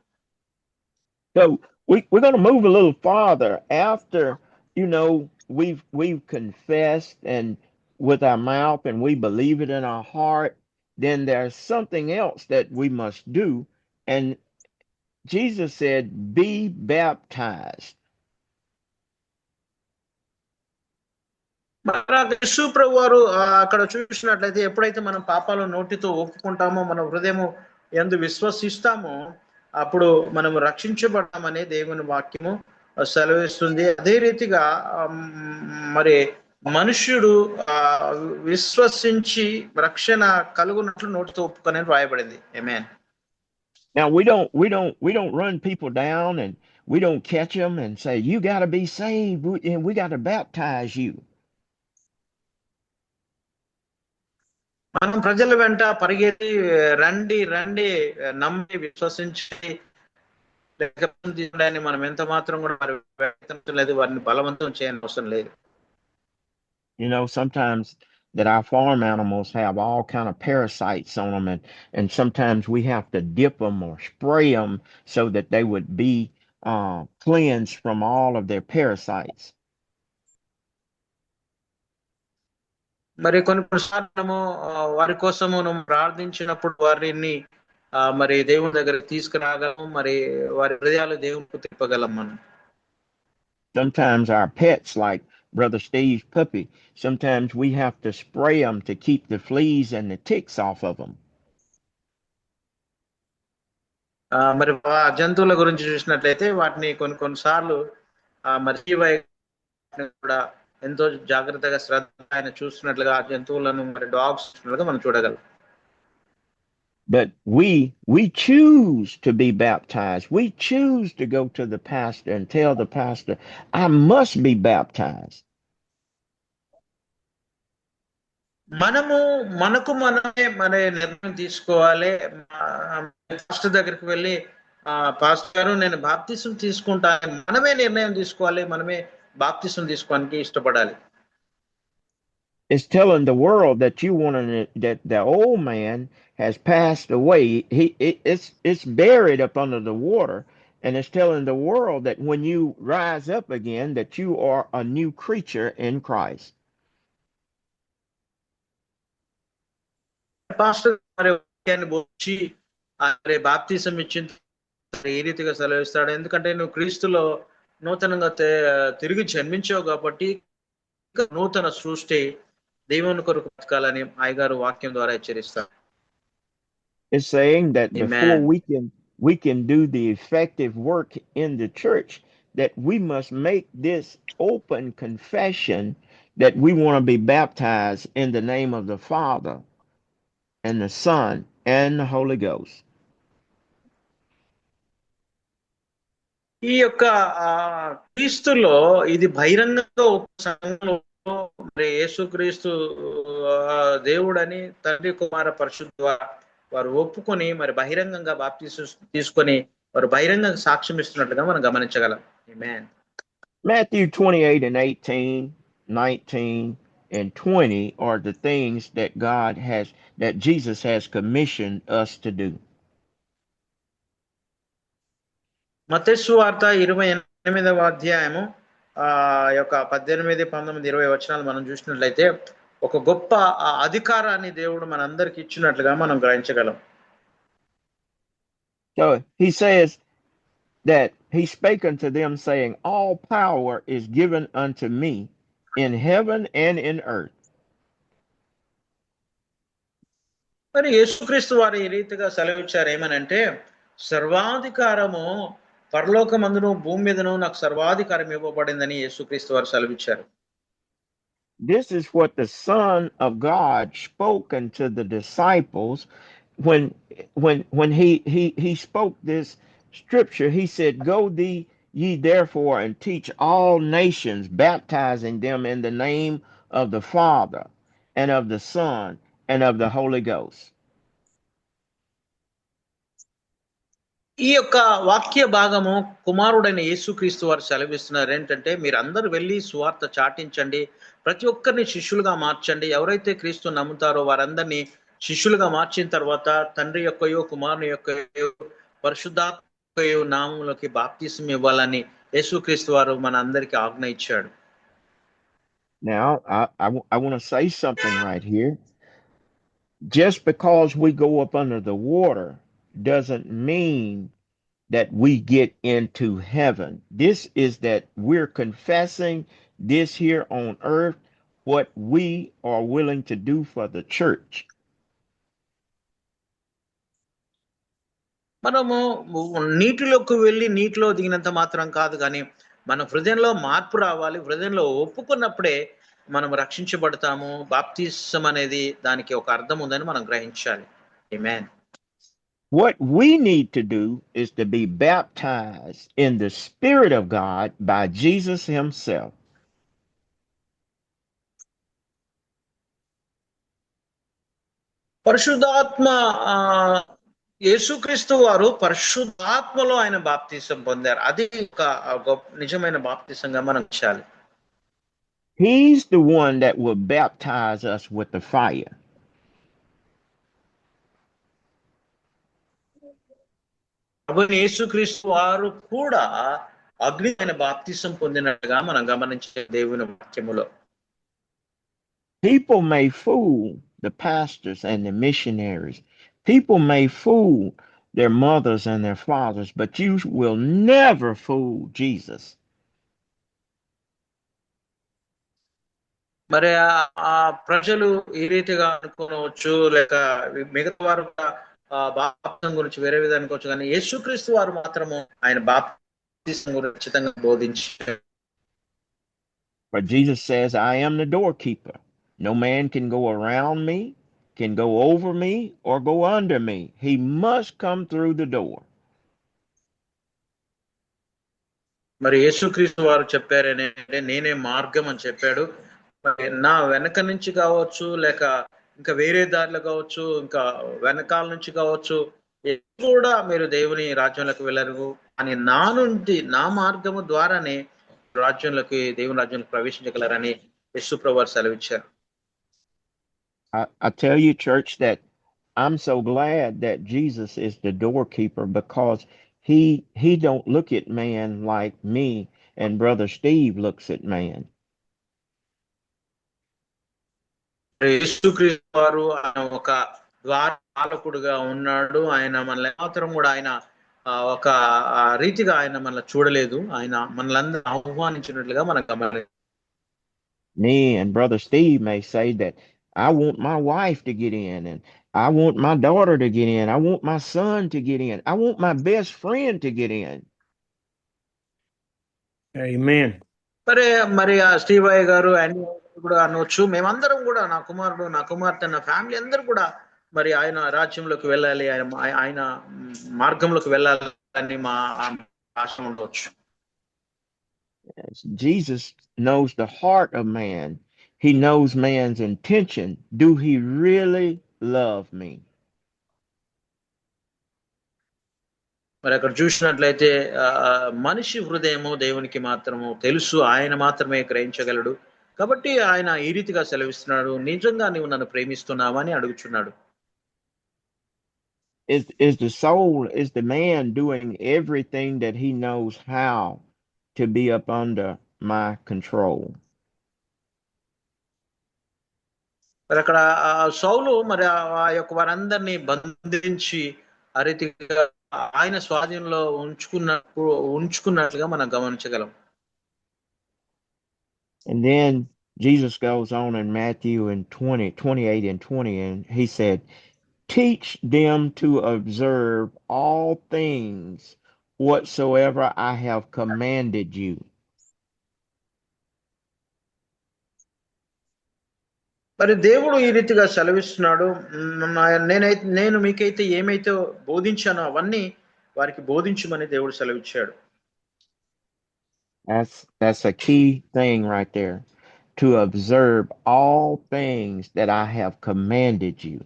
So we're going to move a little farther after, we've confessed and with our mouth and we believe it in our heart. Then there's something else that we must do. And Jesus said, be baptized. యేసు ప్రభు వారు అక్కడ చూసినట్లయితే ఎప్పుడైతే మనం పాపాలు నోటితో ఒప్పుకుంటామో, మన హృదయము యందు విశ్వసిస్తామో, అప్పుడు మనము రక్షించబడమనే దేవుని వాక్యము సెలవిస్తుంది. అదే రీతిగా మరి మనుష్యుడు విశ్వసించి రక్షణ కలుగునట్లు నోటితో ఒప్పుకొని రాయబడింది. ఆమేన్. Now we don't run people down and we don't catch them and say you got to be saved and we got to baptize you. మనం ప్రజల వెంట పరిగెత్తి రండి రండి నమ్మి విశ్వసించి తీసుకుని మనం ఎంత మాత్రం కూడా వారిని బలవంతం చేయని అవసరం లేదు. Sometimes that our farm animals have all kind of parasites on them, and sometimes we have to dip them or spray them so that they would be cleansed from all of their parasites. మరి కొన్నిసార్లు వారి కోసము ప్రార్థించినప్పుడు వారిని మరి దేవుని దగ్గరకు తీసుకురాగలం, మరి వారి హృదయాలు దేవునికి తిప్పగలం మనం. Sometimes our pets, like Brother Steve's puppy, sometimes we have to spray them to keep the fleas and the ticks off of them. మరి జంతువుల గురించి చూసినట్లయితే వాటిని కొన్నిసార్లు మరి కూడా ఎంతో జాగ్రత్తగా శ్రద్ధ ఆయన చూస్తున్నట్లుగా ఆ జంతువులను మరి డాగ్స్ మనం చూడగలం. But we choose to be baptized. We choose to go to the pastor and tell the pastor, I must be baptized. మనకు మనమే మరి నిర్ణయం తీసుకోవాలి. పాస్టర్ దగ్గరికి వెళ్ళి పాస్టర్ గారు నేను బాప్తిసం తీసుకుంటాను, మనమే నిర్ణయం తీసుకోవాలి, మనమే బాప్తిసం తీసుకోవడానికి ఇష్టపడాలి. It's telling the world that that the old man has passed away. It's buried up under the water, and it's telling the world that when you rise up again, that you are a new creature in Christ. Pastor వాక్యాన్ని బోధించి బాప్తిసం ఇచ్చిన ఏ రీతిగా సెలవిస్తాడు, ఎందుకంటే నువ్వు క్రీస్తులో నూతనంగా తిరిగి జన్మించావు కాబట్టి నూతన సృష్టి, దేవుని కొరకు బతకాలని అయ్యగారు వాక్యం ద్వారా హెచ్చరిస్తారు. It's saying that before we can do the effective work in the church, that we must make this open confession that we want to be baptized in the name of the Father and the Son and the Holy Ghost. ఈ యొక్క క్రీస్తులో ఇది బహిరంగంగా సంఘంలో మరి యేసుక్రీస్తు దేవుడని తండ్రి కుమార పరిశుద్ధ వారు ఒప్పుకొని మరి బహిరంగంగా బాప్తిసం తీసుకొని వారు బహిరంగంగా సాక్ష్యం ఇస్తున్నట్లుగా మనం గమనించగలం. ఆమేన్. Matthew 28:18, 19 and 20 are the things that Jesus has commissioned us to do. మత్తయి సువార్త 28వ అధ్యాయము యొక్క 18, 19, 20 వచనాలు మనం చూసినట్లయితే ఒక గొప్ప అధికారాన్ని దేవుడు మనందరికి ఇచ్చినట్లుగా మనం గ్రహించగలం. So he says that he spake unto them saying, all power is given unto me in heaven and in earth. మరి యేసుక్రీస్తు వారు ఈ రీతిగా సెలవిచ్చారు ఏమనంటే, సర్వాధికారము పరలోకమందును భూమి మీదను నాకు సర్వాధికారం ఇవ్వబడిందని యేసుక్రీస్తు వారు సెలవిచ్చారు. This is what the Son of God spoke unto the disciples when he spoke this scripture, he said, "Go thee ye therefore and teach all nations, baptizing them in the name of the Father and of the Son and of the Holy Ghost." ఈ యొక్క వాక్య భాగము కుమారుడైన యేసుక్రీస్తు వారు సెలవిస్తున్నారు ఏంటంటే, మీరందరూ వెళ్ళి సువార్త చాటించండి, ప్రతి ఒక్కరిని శిష్యులుగా మార్చండి. ఎవరైతే క్రీస్తు నమ్ముతారో వారందరినీ శిష్యులుగా మార్చిన తర్వాత తండ్రి యొక్కయో కుమారుని యొక్కయో పరిశుద్ధాత్మయో నామములోకి బాప్తిసం ఇవ్వాలని యేసుక్రీస్తు వారు మన అందరికీ ఆజ్ఞ ఇచ్చాడు. Now, I want to say something right here. Just because we go up under the water doesn't mean that we get into heaven. This is that we're confessing this here on earth, what we are willing to do for the church. మనము నీటిలోకి వెళ్ళి నీటిలో దిగినంత మాత్రం కాదు, కానీ మన హృదయంలో మార్పు రావాలి. హృదయంలో ఒప్పుకున్నప్పుడే మనం రక్షించబడతాము. బాప్తిసం అనేది దానికి ఒక అర్థం ఉందని మనం గ్రహించాలి. ఆమేన్. What we need to do is to be baptized in the Spirit of God by Jesus Himself. పరిశుద్ధాత్మ యేసుక్రీస్తు వారు పరిశుద్ధాత్మలో ఆయన బాప్తిసం పొందారు. అది ఒక నిజమైన బాప్తిసంగా మనం చేయాలి. He's the one that will baptize us with the fire. ప్రభువైన యేసుక్రీస్తు వారు కూడా అగ్ని ఆయన బాప్తిసం పొందినట్టుగా మనం గమనించే దేవుని వాక్యములో. People may fool the pastors and the missionaries. People may fool their mothers and their fathers, but you will never fool Jesus. మరి ఆ ప్రజలు ఈ రీతిగా అనుకోవచ్చు, లేక మిగతా వారు బాప్తిసం గురించి వేరే విధంగా అనుకోవచ్చు, కానీ యేసుక్రీస్తు వారు మాత్రము ఆయన బాప్తిసం గురించి ఖచ్చితంగా బోధించారు. But Jesus says, "I am the doorkeeper. No man can go around me, can go over me, or go under me. He must come through the door." మరి యేసుక్రీస్తు వారు చెప్పారు ఏంటంటే, నేనే మార్గం అని చెప్పాడు. నా వెనక నుంచి కావచ్చు, లేక ఇంకా వేరే దారిలో కావచ్చు, ఇంకా వెనకాల నుంచి కావచ్చు, కూడా మీరు దేవుని రాజ్యంలోకి వెళ్ళరు, అని నా నుండి నా మార్గము ద్వారానే రాజ్యంలోకి దేవుని రాజ్యంలోకి ప్రవేశించగలరని యేసు ప్రభువు వారు సెలవిచ్చారు. I tell you, church, that I'm so glad that Jesus is the doorkeeper, because he don't look at man like me and Brother Steve looks at man. యేసుక్రీస్తు వారు ఆయన ఒక ద్వారపాలకుడుగా ఉన్నాడు. ఆయన మనల్ని మాత్రం కూడా ఆయన ఒక రీతిగా ఆయన మనల్ని చూడలేదు. ఆయన మనల్ని ఆహ్వానించినట్లుగా మనం గమనించాలి. Me and Brother Steve may say that I want my wife to get in, and I want my daughter to get in. I want my son to get in. I want my best friend to get in. Amen. మరి ఆ శ్రీవయ్య గారు అన్ని కూడా అనవచ్చు, మేమందరం కూడా నా కుమారుడు నా కుమార్తె నా ఫ్యామిలీ అందరూ కూడా మరి ఆయన రాజ్యంలోకి వెళ్ళాలి, ఆయన మార్గంలోకి వెళ్ళాలని మా ఆశ ఉండవచ్చు. Jesus knows the heart of man. He knows man's intention. Do he really love me? మరి అక్కడ చూసినట్లయితే మనిషి హృదయము దేవునికి మాత్రము తెలుసు, ఆయన మాత్రమే గ్రహించగలడు. కాబట్టి ఆయన ఈ రీతిగా సెలవిస్తున్నాడు, నిజంగా నీవు నన్ను ప్రేమిస్తున్నావా అని అడుగుచున్నాడు. Is the soul, is the man doing everything that he knows how to be up under my control? మరి అక్కడ సౌలు మరి ఆ యొక్క వారందరినీ బంధించి ఆ రీతిగా ఆయన స్వాధీనంలో ఉంచుకున్నట్లుగా మనం గమనించగలం. And then Jesus goes on in Matthew in 28 and 20, and he said, "Teach them to observe all things whatsoever I have commanded you." మరి దేవుడు ఈ రీతిగా సెలవిస్తున్నాడు, నేను మీకైతే ఏమైతే బోధించానో అవన్నీ వారికి బోధించమని దేవుడు సెలవిచ్చాడు. That's a key thing right there. To observe all things that I have commanded you.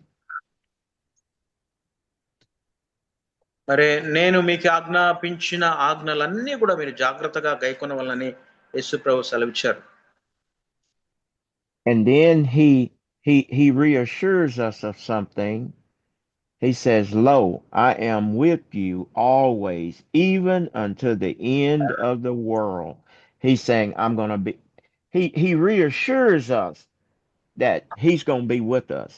మరి నేను మీకు ఆజ్ఞాపించిన ఆజ్ఞలన్నీ కూడా మీరు జాగ్రత్తగా గైకొనవలనని యేసు ప్రభు సెలవిచ్చారు. And then he reassures us of something. He says, "Lo, I am with you always, even unto the end of the world." He's saying, "I'm going to be." He reassures us that he's going to be with us.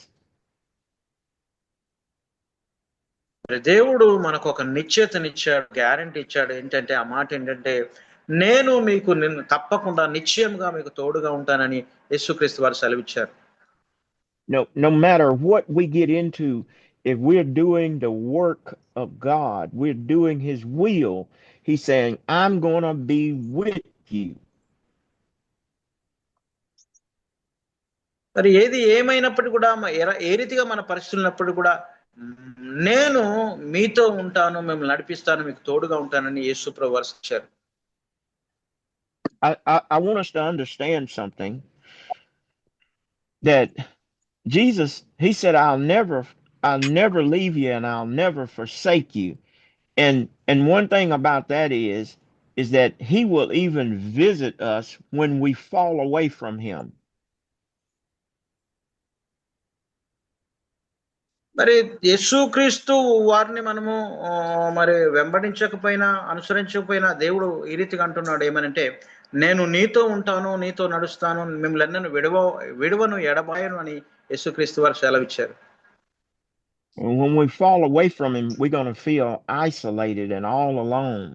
మరి దేవుడు మనకు ఒక నిశ్చయతనిచ్చాడు, guarantee ఇచ్చాడు. ఏంటంటే ఆ మాట ఏంటంటే, నేను మీకు నిన్ను తప్పకుండా నిశ్చయంగా మీకు తోడుగా ఉంటానని యేసుక్రీస్తు వారు సెలవిచ్చారు. No matter what we get into, if we're doing the work of God, we're doing his will, he's saying, "I'm going to be with you." మరి ఏది ఏమైనప్పటికీ కూడా ఏ రీతిగా మన పరిస్థితున్నప్పుడు కూడా నేను మీతో ఉంటాను, మిమ్మల్ని నడిపిస్తాను, మీకు తోడుగా ఉంటానని యేసు ప్రభు వారు ఇచ్చారు. I want us to understand something, that Jesus, he said, I'll never leave you and I'll never forsake you. And one thing about that is that he will even visit us when we fall away from him. మరి యేసుక్రీస్తు వారిని మనము మరి వెంబడించకపోయినా అనుసరించకపోయినా దేవుడు ఈ రీతిగా అంటున్నాడు ఏమనంటే, నేను నీతో ఉంటాను, నీతో నడుస్తాను, మిమ్మల్ని ఎన్నను విడువను ఎడబాయను అని యేసుక్రీస్తు వారు సెలవిచ్చారు. And when we fall away from him, we're going to feel isolated and all alone.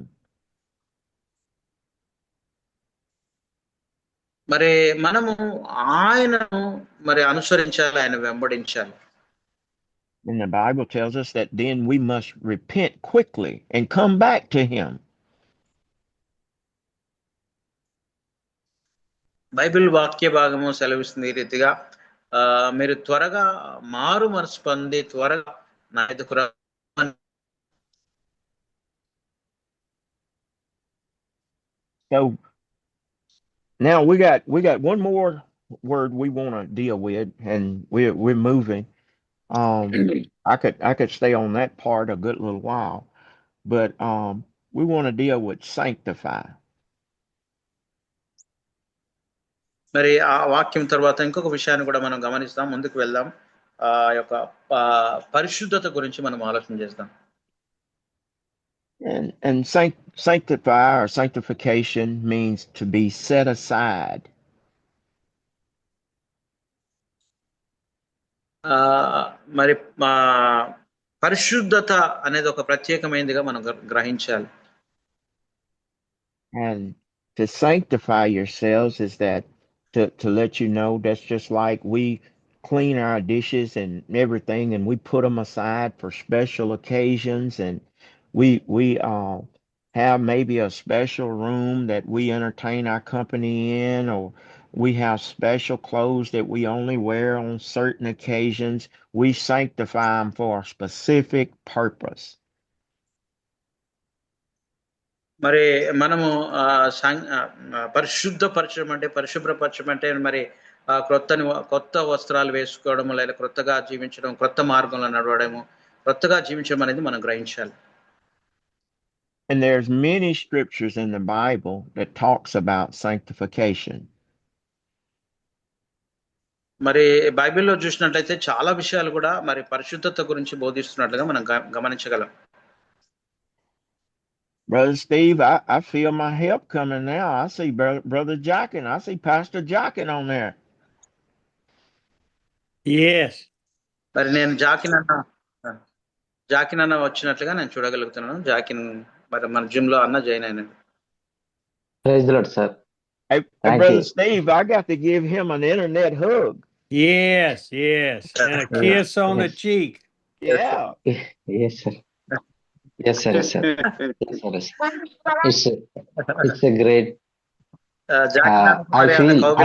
మరి మనము ఆయనను మరి అనుసరించాలి, ఆయన వెంబడించాలి. And the Bible tells us that then we must repent quickly and come back to him. Bible వాక్య భాగము సెలవిస్తుంది ఈ రీతిగా, మీరు త్వరగా మారు మనసు పొంది త్వరగా నా ఎదుకు రమ్మని. So now we got one more word we want to deal with, and we're moving. I could stay on that part a good little while, but we want to deal with sanctify. మరి ఆ వాక్యం తర్వాత ఇంకొక విషయాన్ని కూడా మనం గమనిస్తాం, ముందుకు వెళ్దాం. ఆ యొక్క పరిశుద్ధత గురించి మనం ఆలోచన చేద్దాం. And sanctify or sanctification means to be set aside. మరి పరిశుద్ధత అనేది ఒక ప్రత్యేకమైనదిగా మనం గ్రహించాలి. And to sanctify yourselves is that to let you know, that's just like we clean our dishes and everything, and we put them aside for special occasions, and we have maybe a special room that we entertain our company in, or we have special clothes that we only wear on certain occasions. We sanctify them for a specific purpose. మరి మనము పరిశుద్ధపరచడం అంటే, పరిశుభ్రపరచడం అంటే మరి కొత్త వస్త్రాలు వేసుకోవడం, లేదా క్రొత్తగా జీవించడం, క్రొత్త మార్గంలో నడవడము, క్రొత్తగా జీవించడం అనేది మనం గ్రహించాలి. And there's many scriptures in the Bible that talks about sanctification. మరి బైబిల్లో చూసినట్లయితే చాలా విషయాలు కూడా మరి పరిశుద్ధత గురించి బోధిస్తున్నట్లుగా మనం గమనించగలం. Brother Steve, I feel my help coming now. I see Brother Jockin. I see Pastor Jockin on there. Yes. మరి నేను జాకిన్ అన్న వచ్చినట్లుగా నేను చూడగలుగుతున్నాను. జాకిన్ మరి మన జిమ్ లో అన్న జాయిన్ అయినాడు. Praise the Lord, sir. Hey, Brother Steve, I got to give him an internet hug. Yes. And a kiss on the cheek. Yeah. Yes, sir. Yes, sir. Yes, sir. Yes, sir. It's a great.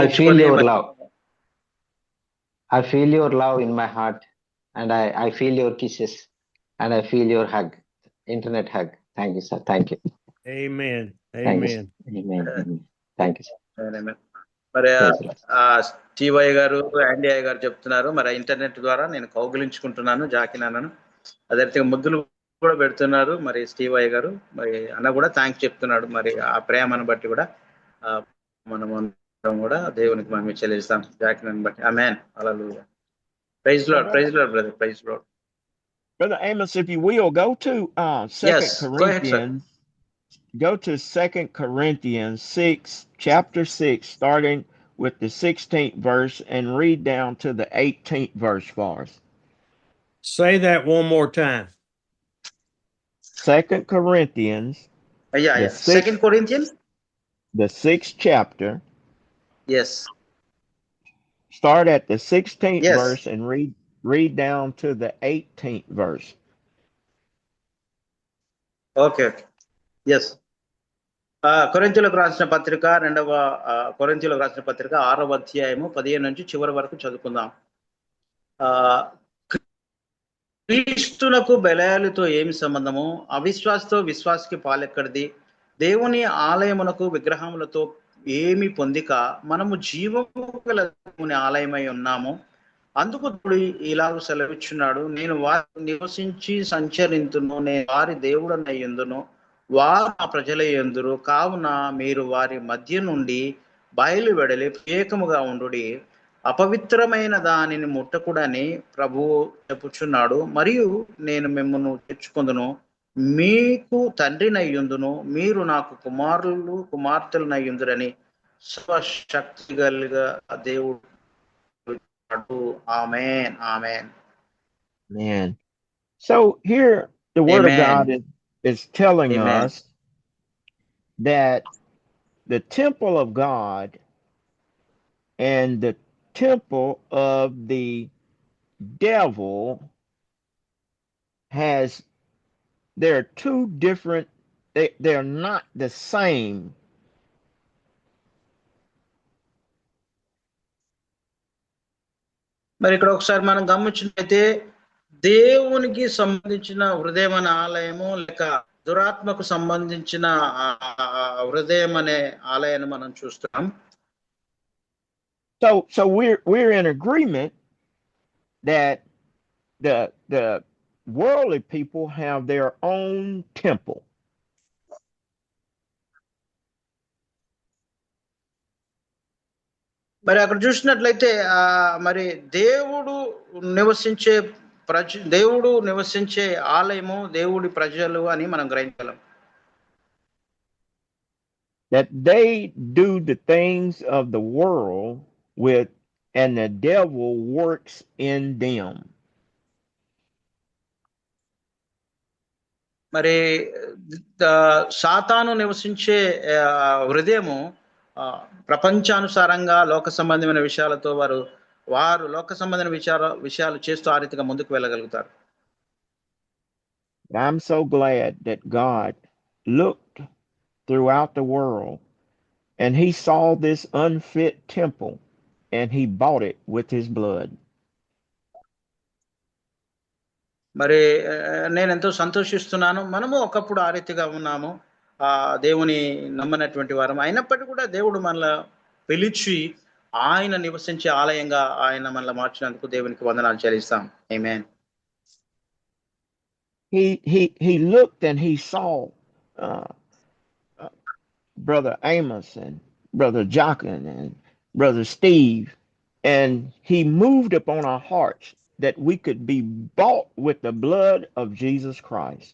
I feel your love. I feel your love in my heart, and I feel your kisses, and I feel your hug, internet hug. Thank you, sir. Thank you. Amen. Thank you, Amen. sir. Amen. Amen. Thank you, sir. మరి Praise the Lord. Steve అయ్య గారు, యాండీ అయ్య గారు చెప్తున్నారు, మరి internet ద్వారా నేను కౌగిలించుకుంటున్నాను జాకినాన్నను. అదే రీతిగా ముద్దులు కూడా పెడుతున్నారు మరి స్టీవ్ అయ్య గారు. మరి అన్న కూడా థ్యాంక్స్ చెప్తున్నాడు. మరి ఆ ప్రేమను బట్టి కూడా మనం అందరం కూడా దేవునికి మనం చెల్లిస్తాం జాకినాన్ని బట్టి. Amen. Hallelujah. Praise Lord, praise Lord brother, praise Lord. Brother Amos, if you will, go to Yes, go ahead, sir. Go to 2 Corinthians 6, chapter 6, starting with the 16th verse and read down to the 18th verse for us. Say that one more time. 2 Corinthians, Yeah, the yeah. sixth, 2 Corinthians? the 6th chapter, Yes. start at the 16th Yes. verse and read down to the 18th verse. Okay, okay. Yes. కొరింథీయులకు రాసిన పత్రిక 6వ అధ్యాయము 15 నుంచి చివరి వరకు చదువుకుందాం. క్రీస్తునకు బెలయాలతో ఏమి సంబంధము? అవిశ్వాసతో విశ్వాసకి పాలెక్కడిది? దేవుని ఆలయమునకు విగ్రహములతో ఏమి పొందిక? మనము జీవము గల దేవుని ఆలయమై ఉన్నాము. అందుకు ఇలాగ సెలవిచ్చున్నాడు, నేను వారి నివసించి సంచరింతును, నేను వారి దేవుడనయ్యుందును, వారు నా ప్రజలయ్యుందురు. కావున మీరు వారి మధ్య నుండి బయలు వెడలి ప్రత్యేకముగా ఉండుడి, అపవిత్రమైన దానిని ముట్టకుడని ప్రభువు చెప్పుచున్నాడు. మరియు నేను మిమ్మల్ని తెచ్చుకొందును, మీకు తండ్రినయ్యుందును, మీరు నాకు కుమారులు కుమార్తెలనయ్యుందురని సర్వశక్తి కలిగ దేవుడు. Amen. Amen. Man. So here the word Amen. of God is telling Amen. us that the temple of God and the temple of the devil they're two different, they're not the same. మరి ఇక్కడ ఒకసారి మనం గమనించినట్లయితే దేవునికి సంబంధించిన హృదయం అనే ఆలయము, లేక దురాత్మకు సంబంధించిన హృదయం అనే ఆలయాన్ని మనం చూస్తున్నాం. So we're in agreement that the worldly people have their own temple. మరి అక్కడ చూసినట్లయితే మరి దేవుడు నివసించే ఆలయము, దేవుడి ప్రజలు అని మనం గ్రహించగలం. That they do the things of the world with, and the devil works in them. మరి సాతాను నివసించే హృదయము ప్రపంచానుసారంగా లోక సంబంధమైన విషయాలతో వారు లోక సంబంధమైన విషయాలు చేస్తూ ఆ రీతిగా ముందుకు వెళ్ళగలుగుతారు. I'm so glad that God looked throughout the world and he saw this unfit temple and he bought it with his blood. మరి నేను ఎంతో సంతోషిస్తున్నాను. మనము ఒకప్పుడు ఆ రీతిగా ఉన్నాము, దేవుని నమ్మనటువంటి వారం. అయినప్పటికీ కూడా దేవుడు మనల్ని పిలిచి ఆయన నివసించే ఆలయంగా ఆయన మనల్ని మార్చినందుకు దేవునికి వందనాలు చెల్లిస్తాం. ఆమేన్. He looked and he saw Brother Amos and Brother Jochen and Brother Steve, and he moved upon our hearts that we could be bought with the blood of Jesus Christ.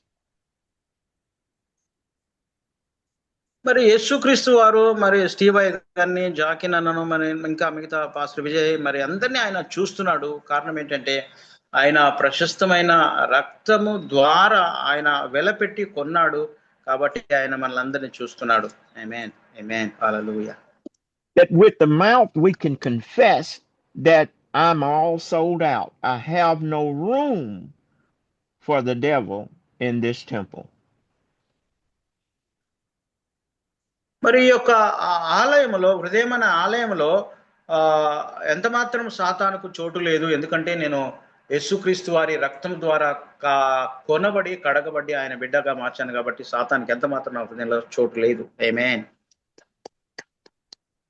మరి యేసుక్రీస్తు వారు మరి స్టీవ్ అయ్య గారిని, జాకిన్ అన్నను, మరి ఇంకా మిగతా పాస్టర్ విజయ్ మరి అందరినీ ఆయన చూస్తున్నాడు. కారణం ఏంటంటే ఆయన ప్రశస్తమైన రక్తము ద్వారా ఆయన వెలపెట్టి కొన్నాడు కాబట్టి ఆయన మనల్ని చూస్తున్నాడు. ఆమేన్. ఆమేన్. హల్లెలూయా. That with the mouth we can confess that I'm all sold out. I have no room for the devil in this temple. మరి ఈ యొక్క ఆలయములో, హృదయమైన ఆలయములో ఎంత మాత్రం సాతానుకు చోటు లేదు. ఎందుకంటే నేను యేసుక్రీస్తు వారి రక్తం ద్వారా కొనబడి కడగబడి ఆయన బిడ్డగా మార్చాను కాబట్టి సాతానికి ఎంత మాత్రం నా హృదయంలో చోటు లేదు. ఆమేన్.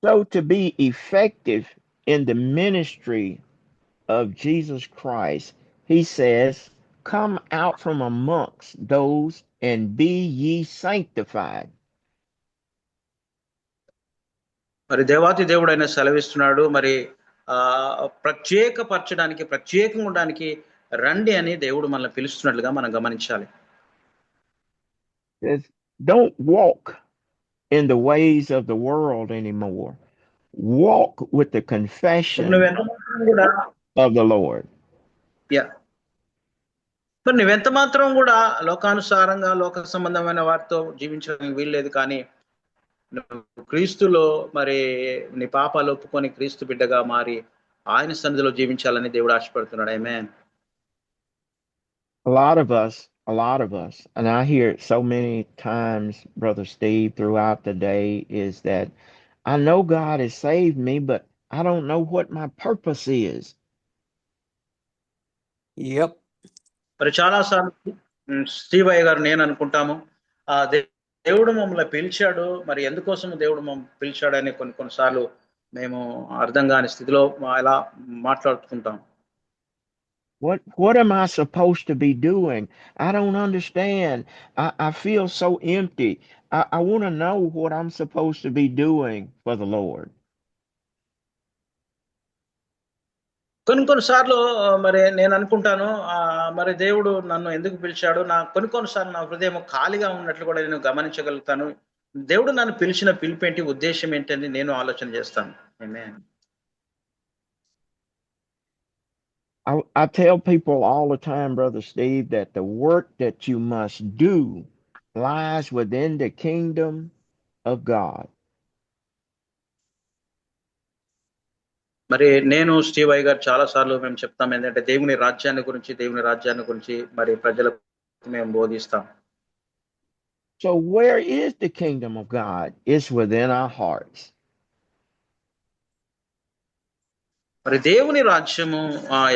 So to be effective in the ministry of Jesus Christ, he says, come out from amongst those and be ye sanctified. మరి దేవాతి దేవుడు ఆయన సెలవిస్తున్నాడు. మరి ప్రత్యేకపరచడానికి, ప్రత్యేకంగా ఉండడానికి రండి అని దేవుడు మనల్ని పిలుస్తున్నట్లుగా మనం గమనించాలి. Don't walk in the ways of the world anymore. Walk with the confession of the Lord. మరి నువ్వెంత మాత్రం కూడా లోకానుసారంగా లోక సంబంధమైన వారితో జీవించడానికి వీల్లేదు. కానీ క్రీస్తులో మరి నీ పాపాలు ఒప్పుకొని క్రీస్తు బిడ్డగా మారి ఆయన సన్నిధిలో జీవించాలని దేవుడు ఆశపడుతున్నాడు. ఆమేన్. A lot of us, and I hear it so many times, Brother Steve, throughout the day, is that I know God has saved me, but I don't know what my purpose is. Yep. మరి చాలా సార్లు Steve అయ్య గారు నేను అనుకుంటాము, దేవుడు మమ్మల్ని పిలిచాడు, మరి ఎందుకోసం దేవుడు మమ్మల్ని పిలిచాడని కొన్నిసార్లు మేము అర్థం కాని స్థితిలో ఎలా మాట్లాడుకుంటాం. What am I supposed to be doing? I don't understand. I feel so empty. I want to know what I'm supposed to be doing for the Lord. కొన్నిసార్లు మరి నేను అనుకుంటాను, మరి దేవుడు నన్ను ఎందుకు పిలిచాడు, కొన్నిసార్లు నా హృదయం ఖాళీగా ఉన్నట్లు కూడా నేను గమనించగలుగుతాను. దేవుడు నన్ను పిలిచిన పిలుపేంటి, ఉద్దేశం ఏంటని నేను ఆలోచన చేస్తాను. ఆమేన్. I tell people all the time, Brother Steve, that the work that you must do lies within the kingdom of God. మరి నేను స్టీవ్ అయ్య గారు చాలా సార్లు మేము చెప్తాం ఏంటంటే దేవుని రాజ్యాన్ని గురించి మరి ప్రజలకు మేము బోధిస్తాం. So where is the kingdom of God? It's within our hearts. మరి దేవుని రాజ్యము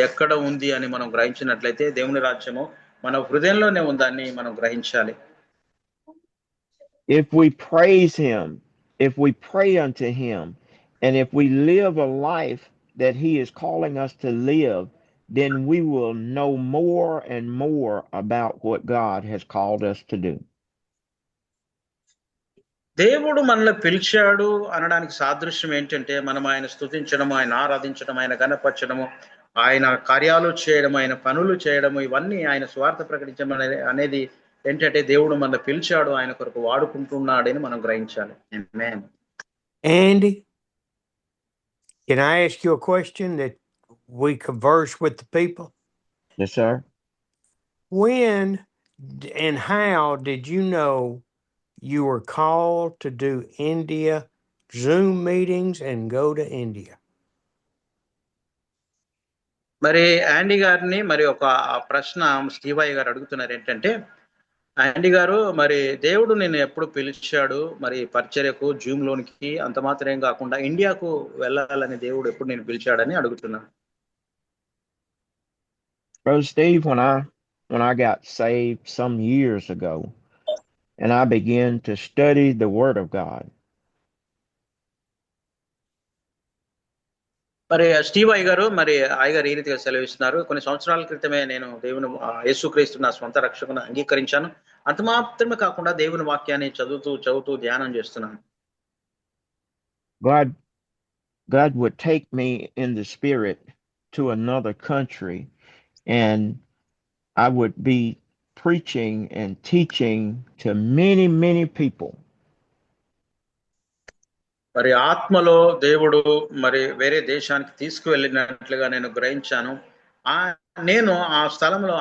ఎక్కడ ఉంది అని మనం గ్రహించినట్లయితే దేవుని రాజ్యము మన హృదయంలోనే ఉందని మనం గ్రహించాలి. If we praise him, if we pray unto him, and if we live a life that he is calling us to live, then we will know more and more about what God has called us to do. దేవుడు మనల్ని పిలిచాడు అనడానికి సాదృశ్యం ఏంటంటే మనం ఆయన స్తుతించడము, ఆయన ఆరాధించడం, ఆయన గణపరచడము, ఆయన కార్యాలు చేయడం, ఆయన పనులు చేయడము, ఇవన్నీ ఆయన స్వార్థ ప్రకటించడం అనేది ఏంటంటే దేవుడు మనల్ని పిలిచాడు, ఆయన కొరకు వాడుకుంటున్నాడని మనం గ్రహించాలి. ఆమేన్. Andy, can I ask you a question that we converse with the people? Yes, sir. When and how did you know you were called to do India Zoom meetings and go to India? మరి యాండీ గారిని మరి ఒక ప్రశ్న స్టీవయ్య గారు అడుగుతున్నారు ఏంటంటే, యాండీ గారు మరి దేవుడు నిన్ను ఎప్పుడు పిలిచాడు, మరి పరిచర్యకు జూమ్ లోనికి, అంత మాత్రం కాకుండా ఇండియాకు వెళ్ళాలని దేవుడు ఎప్పుడు నేను పిలిచాడని అడుగుతున్నాను. Brother Steve, when I got saved some years ago, and I began to study the Word of God. మరి స్టీవ్ అయ్యగారు ఈ రీతిగా సెలవిస్తున్నారు, కొన్ని సంవత్సరాల క్రితమే నేను దేవుని యేసుక్రీస్తు నా స్వంత రక్షకుని అంగీకరించాను, అంత మాత్రమే కాకుండా దేవుని వాక్యాన్ని చదువుతూ ధ్యానం చేస్తున్నాను. God would take me in the spirit to another country, and I would be preaching and teaching to many, many people. మరి ఆత్మలో దేవుడు మరి వేరే దేశానికి తీసుకువెళ్ళినట్లుగా నేను గ్రహించాను. నేను ఆ స్థలంలో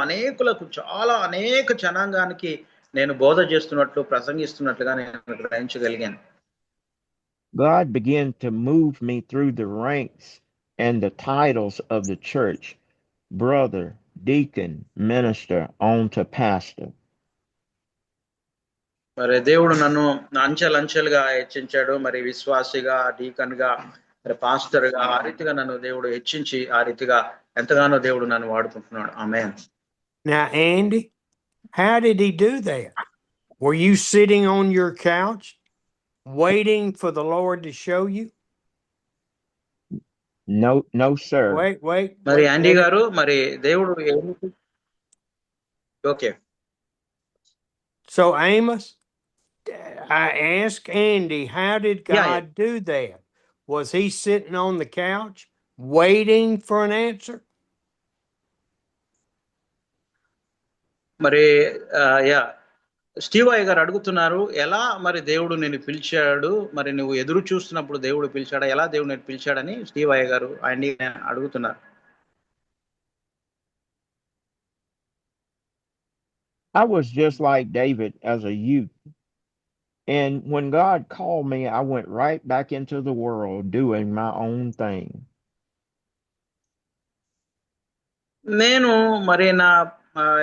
అనేక జనాంగానికి నేను బోధ చేస్తున్నట్లు, ప్రసంగిస్తున్నట్లుగా నేను గ్రహించగలిగాను. God began to move me through the ranks and the titles of the church, brother, deacon, minister, on to pastor. మరి దేవుడు నన్ను అంచెలుగా హెచ్చించాడు. మరి విశ్వాసిగా, డీకన్ గా, మరి పాస్టర్ గా, ఆ రీతిగా నన్ను దేవుడు హెచ్చించి ఆ రీతిగా ఎంతగానో దేవుడు నన్ను వాడుకుంటున్నాడు. ఆమేన్. Now, Andy, how did he do that? Were you sitting on your couch waiting for the Lord to show you? No, sir. మరి Wait. యాండీ గారు, మరి దేవుడు okay. So, Amos, I asked Andy, how did God Yeah. do that? Was he sitting on the couch waiting for an answer? మరి yeah Steve అయ్య గారు అడుగుతున్నారు, ఎలా మరి దేవుడు నిన్ను పిలిచాడు, మరి నువ్వు ఎదురు చూస్తున్నప్పుడు దేవుడు పిలిచాడా, ఎలా దేవుడు నేను పిలిచాడని స్టీవ్ అయ్య గారు ఆయన్ని అడుగుతున్నారు. I was just like David as a youth. And when God called me, I went right back into the world doing my own thing. నేను మరి నా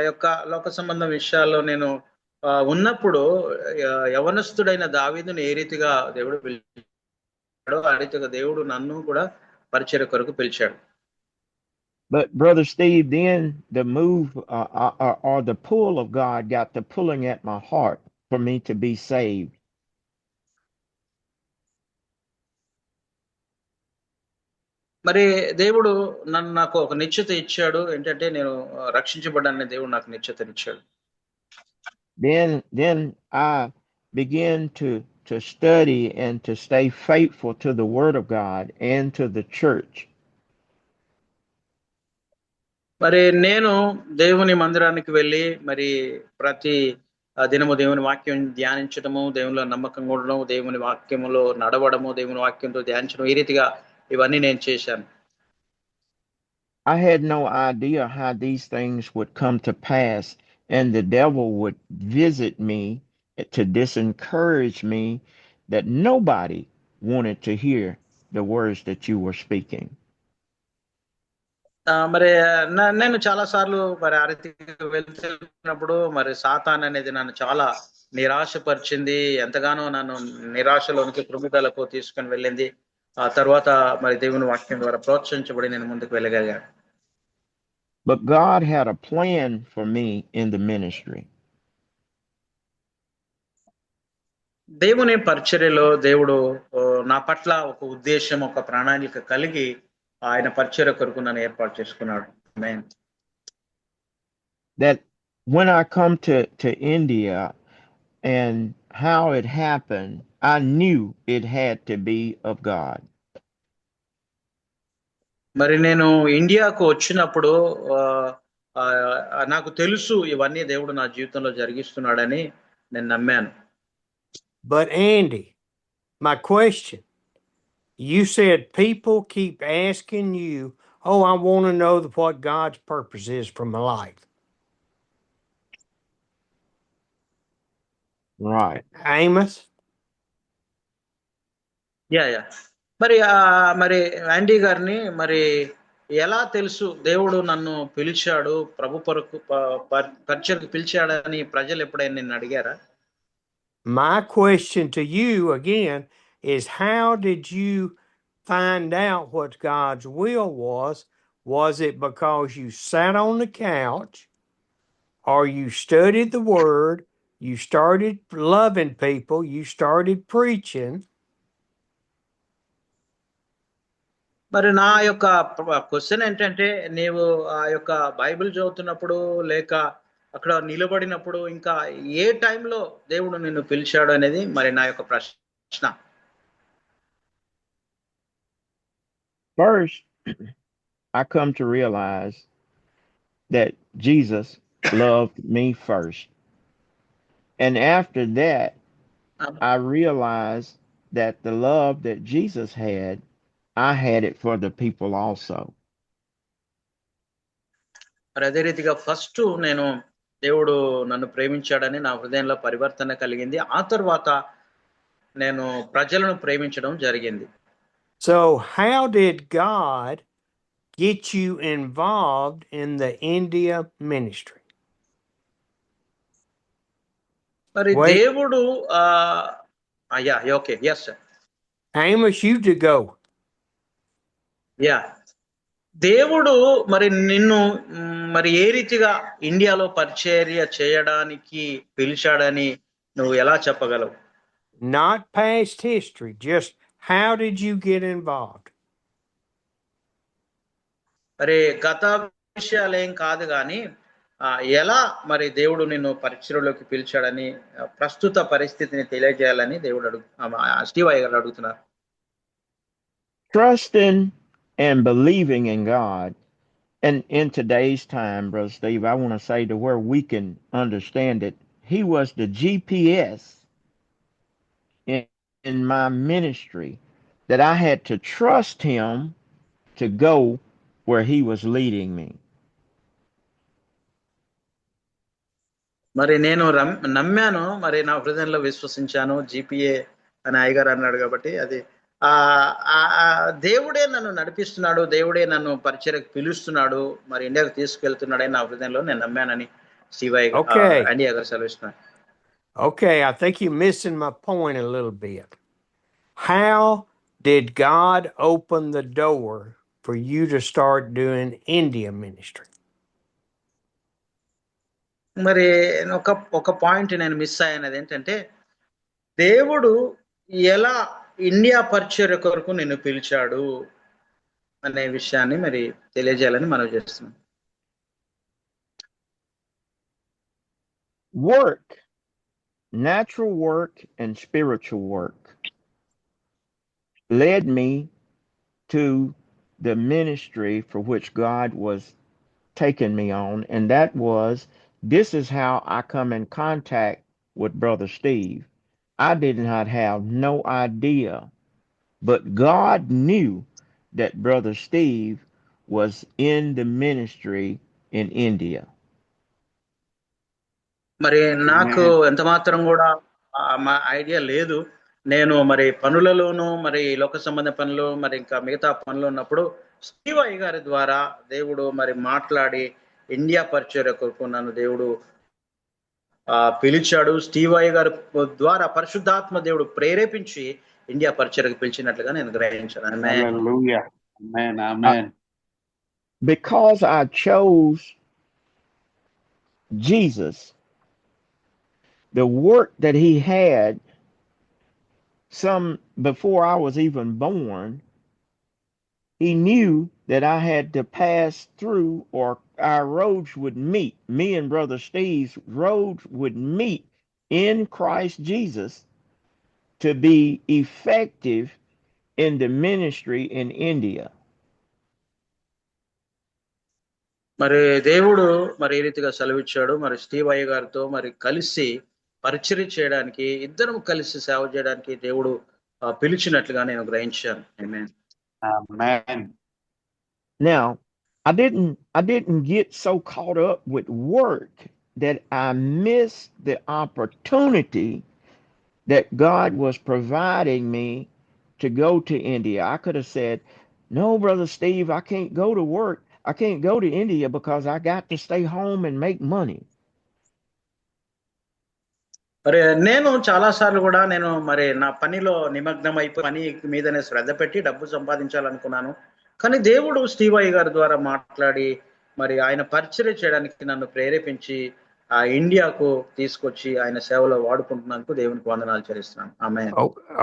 యొక్క లోక సంబంధ విషయాల్లో నేను ఉన్నప్పుడు యవనస్తుడైన దావీదుని ఏ రీతిగా దేవుడు పిలిచాడో ఆ రీతిగా దేవుడు నన్ను కూడా పరిచర్య కొరకు పిలిచాడు. But Brother Steve, then the move or the pull of God got to pulling at my heart for me to be saved. మరి దేవుడు నాకు ఒక నిశ్చయత ఇచ్చాడు. ఏంటంటే నేను రక్షించబడ్డానని దేవుడు నాకు నిశ్చయతనిచ్చాడు. Then I began to study and to stay faithful to the Word of God and to the church. మరి నేను దేవుని మందిరానికి వెళ్ళి మరి ప్రతి దినము దేవుని వాక్యం ధ్యానించడము, దేవునిలో నమ్మకంగా ఉండడం, దేవుని వాక్యములో నడవడము, దేవుని వాక్యంతో ధ్యానించడం, ఈ రీతిగా ఇవన్నీ నేను చేశాను. I had no idea how these things would come to pass, and the devil would visit me to disencourage me that nobody wanted to hear the words that you were speaking. మరి నేను చాలా సార్లు మరి ఆ రీతిగా వెళ్తున్నప్పుడు మరి సాతాన్ అనేది నన్ను చాలా నిరాశపరిచింది, ఎంతగానో నన్ను నిరాశలోనికి కృమిదలకు తీసుకొని వెళ్ళింది. ఆ తర్వాత మరి దేవుని వాక్యం ద్వారా ప్రోత్సహించబడి నేను ముందుకు వెళ్ళగలిగాను. But God had a plan for me in the ministry. దేవుని పరిచర్యలో దేవుడు నా పట్ల ఒక ఉద్దేశం, ఒక ప్రణాళిక కలిగి ఆయన పరిచర్య కొరకు నన్ను ఏర్పాటు చేసుకున్నాడు. ఆమేన్. That when I come to India and how it happened, I knew it had to be of God. మరి నేను ఇండియాకు వచ్చినప్పుడు నాకు తెలుసు ఇవన్నీ దేవుడు నా జీవితంలో జరిగిస్తున్నాడని నేను నమ్మాను. But Andy, my question, you said people keep asking you, oh, I want to know what God's purpose is for my life. Right. Amos? Yeah మరి మరి యాండీ గారిని మరి ఎలా తెలుసు దేవుడు నన్ను పిలిచాడు, ప్రభు కొరకు పరిచర్యకు పిలిచాడని ప్రజలు ఎప్పుడైనా నిన్ను అడిగారా? My question to you again is, how did you find out what God's will was? Was it because you sat on the couch, or you studied the Word, you started loving people, you started preaching? మరి నా యొక్క question ఏంటంటే, నీవు ఆ యొక్క Bible చదువుతున్నప్పుడు లేక అక్కడ నిలబడినప్పుడు ఇంకా ఏ టైంలో దేవుడు నిన్ను పిలిచాడు అనేది మరి నా యొక్క ప్రశ్న. First, I come to realize that Jesus loved me first. And after that, I realized that the love that Jesus had, I had it for the people also. మరి అదే రీతిగా ఫస్ట్ నేను దేవుడు నన్ను ప్రేమించాడని నా హృదయంలో పరివర్తన కలిగింది. ఆ తర్వాత నేను ప్రజలను ప్రేమించడం జరిగింది. So how did God get you involved in the India ministry? మరి దేవుడు okay yes sir. Amos, you to go. Yeah. దేవుడు మరి నిన్ను మరి ఏ రీతిగా ఇండియాలో పరిచర్య చేయడానికి పిలిచాడని నువ్వు ఎలా చెప్పగలవు? Not past history, just how did you get involved? మరి గత విషయాలేం కాదు కానీ ఎలా మరి దేవుడు నిన్ను పరిచర్యలోకి పిలిచాడని ప్రస్తుత పరిస్థితిని తెలియజేయాలని దేవుడు స్టీవ్ అయ్య గారు అడుగుతున్నారు. Trusting and believing in God. And in today's time, Brother Steve, I want to say to where we can understand it, he was the GPS in my ministry, that I had to trust him to go where he was leading me. మరి నేను నమ్మాను, మరి నా హృదయంలో విశ్వసించాను. GPA అని అయ్యగారు అన్నాడు కాబట్టి అది దేవుడే నన్ను నడిపిస్తున్నాడు, దేవుడే నన్ను పరిచర్యకు పిలుస్తున్నాడు, మరి ఇండియాకు తీసుకెళ్తున్నాడని నా హృదయంలో నేను నమ్మానని శివయ్య అండి గారు సెలవిస్తున్నారు. Okay, I think you're missing my point a little bit. How did God open the door for you to start doing India ministry? మరి ఒక పాయింట్ నేను మిస్ అయ్యానది ఏంటంటే, దేవుడు ఎలా ఇండియా పరిచర్య కొరకు నిన్ను పిలిచాడు అనే విషయాన్ని మరి తెలియజేయాలని మనం చేస్తున్నాం. Work, natural work and spiritual work, led me to the ministry for which God was taking me on, and that was, this is how I come in contact with Brother Steve. I did not have no idea, but God knew that Brother Steve was in the ministry in India. మరి నాకు ఎంత మాత్రం కూడా మా idea లేదు. నేను మరి పనులలోనూ, మరి లోక సంబంధ పనులు, మరి ఇంకా మిగతా పనులు ఉన్నప్పుడు స్టీవ్ అయ్య గారి ద్వారా దేవుడు మరి మాట్లాడి ఇండియా పరిచర్య కొరకు నన్ను దేవుడు పిలిచాడు. స్టీవ్ అయ్య గారి ద్వారా పరిశుద్ధాత్మ దేవుడు ప్రేరేపించి ఇండియా పరిచర్యకు పిలిచినట్లుగా నేను గ్రహించాను. Because I chose Jesus, the work that he had some before I was even born, he knew that I had to pass through, or our roads would meet. Me and Brother Steve's roads would meet in Christ Jesus to be effective in the ministry in India. మరి దేవుడు మరి ఈ రీతిగా సెలవిచ్చాడు. మరి Steve అయ్య గారితో మరి కలిసి పరిచర్య చేయడానికి, ఇద్దరం కలిసి సేవ చేయడానికి దేవుడు పిలిచినట్లుగా నేను గ్రహించాను. Amen. Now, I didn't get so caught up with work that I missed the opportunity that God was providing me to go to India. I could have said, "No, Brother Steve, I can't go to work. I can't go to India because I got to stay home and make money." మరి నేను చాలా సార్లు కూడా నేను మరి నా పనిలో నిమగ్నం అయిపోయి పని మీదనే శ్రద్ధ పెట్టి డబ్బు సంపాదించాలనుకున్నాను. కానీ దేవుడు స్టీవ్ అయ్య గారి ద్వారా మాట్లాడి మరి ఆయన పరిచర్య చేయడానికి నన్ను ప్రేరేపించి ఇండియాకు తీసుకొచ్చి ఆయన సేవలో వాడుకుంటున్నందుకు దేవునికి వందనాలు చెల్లిస్తున్నాను. ఆమేన్.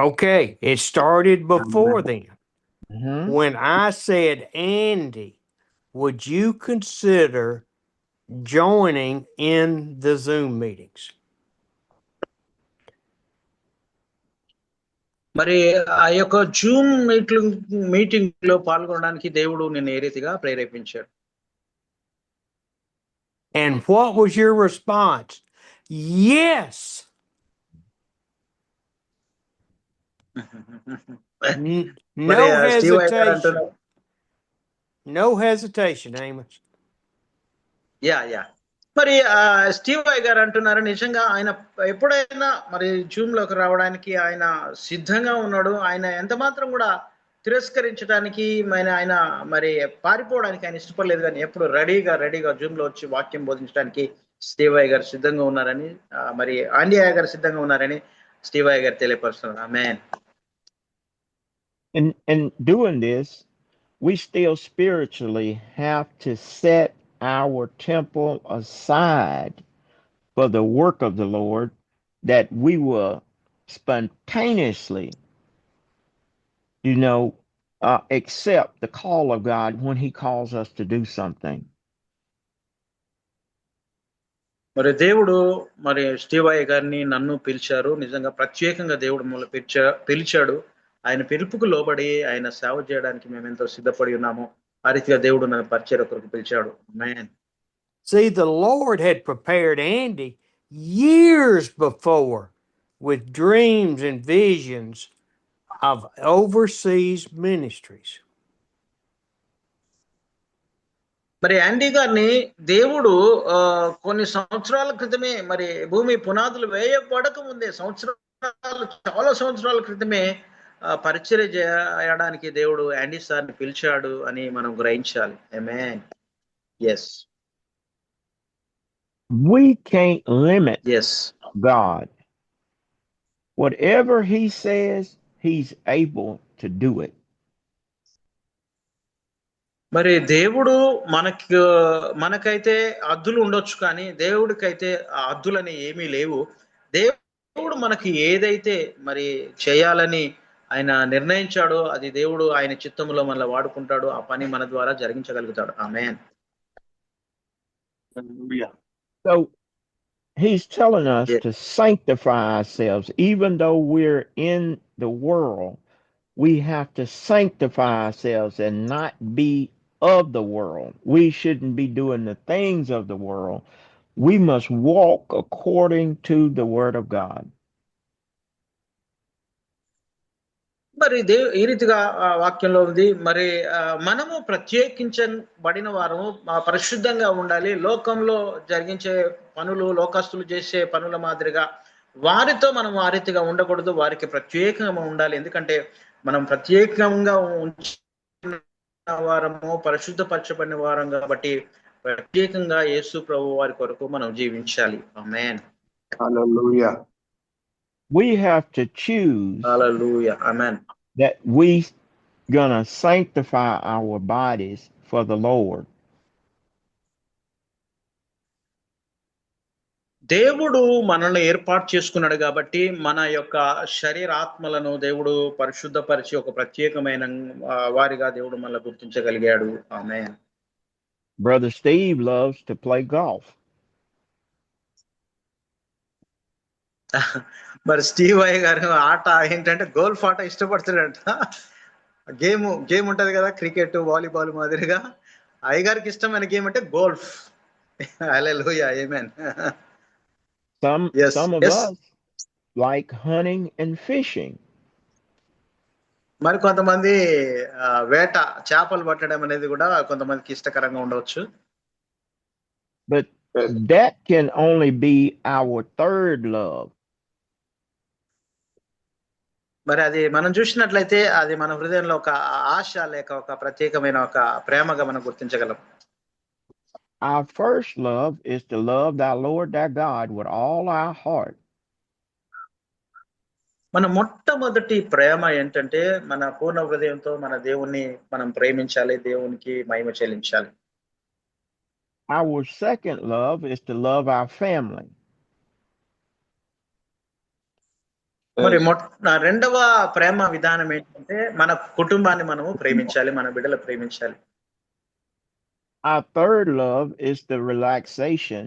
Okay, it started before then. Mm-hmm. When I said, Andy, would you consider joining in the Zoom meetings? మరి ఆ యొక్క జూమ్ మీటింగ్ లో పాల్గొనడానికి దేవుడు నిన్ను ఏ రీతిగా ప్రేరేపించాడు? And what was your response? Yes. No hesitation. No hesitation, Amos. Yeah మరి Steve అయ్య గారు అంటున్నారు, నిజంగా ఆయన ఎప్పుడైనా మరి జూమ్ లోకి రావడానికి ఆయన సిద్ధంగా ఉన్నాడు. ఆయన ఎంత మాత్రం కూడా తిరస్కరించడానికి ఆయన మరి పారిపోవడానికి ఆయన ఇష్టపడలేదు, కానీ ఎప్పుడు రెడీగా జూమ్ లో వచ్చి వాక్యం బోధించడానికి స్టీవ్ అయ్య గారు సిద్ధంగా ఉన్నారని, మరి ఆండీ అయ్య గారు సిద్ధంగా ఉన్నారని స్టీవ్ అయ్య గారు తెలియపరుస్తున్నారు. ఆమేన్. And doing this, we still spiritually have to set our temple aside for the work of the Lord, that we will spontaneously, accept the call of God when He calls us to do something. మరి దేవుడు మరి స్టీవయ్య గారిని నన్ను పిలిచారు. నిజంగా ప్రత్యేకంగా దేవుడు మమ్మల్ని పిలిచాడు. ఆయన పిలుపుకు లోబడి ఆయన సేవ చేయడానికి మేము ఎంతో సిద్ధపడి ఉన్నాము. ఆ రీతిగా దేవుడు నన్ను పరిచర్య కొరకు పిలిచాడు. ఆమేన్. See, the Lord had prepared Andy years before with dreams and visions of overseas ministries. మరి యాండీ గారిని దేవుడు కొన్ని సంవత్సరాల క్రితమే, మరి భూమి పునాదులు వేయబడక ముందే చాలా సంవత్సరాల క్రితమే పరిచర్య చేయడానికి దేవుడు యాండీ సార్ని పిలిచాడు అని మనం గ్రహించాలి. ఆమేన్. yes We can't limit yes God. Whatever He says, He's able to do it. మరి దేవుడు మనకైతే హద్దులు ఉండొచ్చు, కానీ దేవుడికైతే ఆ హద్దులని ఏమీ లేవు. దేవుడు మనకి ఏదైతే మరి చేయాలని ఆయన నిర్ణయించాడో అది దేవుడు ఆయన చిత్తంలో మనల్ని వాడుకుంటాడు. ఆ పని మన ద్వారా జరిగించగలుగుతాడు. ఆమేన్. Hallelujah. So He's telling us Yes. to sanctify ourselves. Even though we're in the world, we have to sanctify ourselves and not be of the world. We shouldn't be doing the things of the world. We must walk according to the Word of God. మరి ఈ రీతిగా వాక్యంలో ఉంది. మరి మనము ప్రత్యేకించబడిన వారము పరిశుద్ధంగా ఉండాలి. లోకంలో జరిగించే పనులు, లోకస్తులు చేసే పనుల మాదిరిగా వారితో మనం ఆ రీతిగా ఉండకూడదు. వారికి ప్రత్యేకంగా ఉండాలి. ఎందుకంటే మనం ప్రత్యేకంగా ఉంచిన వారము, పరిశుద్ధపరచబడిన వారం కాబట్టి ప్రత్యేకంగా యేసు ప్రభు వారి కొరకు మనం జీవించాలి. ఆమేన్. Hallelujah. We have to choose hallelujah. Amen. that we gonna sanctify our bodies for the Lord. దేవుడు మనల్ని ఏర్పాటు చేసుకున్నాడు కాబట్టి మన యొక్క శరీరాత్మలను దేవుడు పరిశుద్ధపరిచి ఒక ప్రత్యేకమైన వారిగా దేవుడు మనల్ని గుర్తించగలిగాడు. ఆమేన్. Brother Steve loves to play golf. మరి స్టీవ్ అయ్య గారు ఆట ఏంటంటే గోల్ఫ్ ఆట ఇష్టపడుతున్నాడంట. గేమ్ ఉంటది కదా, క్రికెట్, వాలీబాల్ మాదిరిగా. అయ్య గారికి ఇష్టమైన గేమ్ అంటే golf. Hallelujah. Amen. Some of us like hunting and fishing. మరి కొంతమంది వేట, చేపలు పట్టడం అనేది కూడా కొంతమందికి ఇష్టకరంగా ఉండవచ్చు. But that can only be our third love. మరి అది మనం చూసినట్లయితే అది మన హృదయంలో ఒక ఆశ లేక ఒక ప్రత్యేకమైన ఒక ప్రేమగా మనం గుర్తించగలం. Our first love is to love thy Lord thy God with all our heart. మన మొట్టమొదటి ప్రేమ ఏంటంటే మన పూర్ణ హృదయంతో మన దేవుణ్ణి మనం ప్రేమించాలి, దేవునికి మహిమ చెల్లించాలి. Our second love is to love our family. మరి రెండవ ప్రేమ విధానం ఏంటంటే మన కుటుంబాన్ని మనము ప్రేమించాలి, మన బిడ్డలు ప్రేమించాలి. Our third love is the relaxation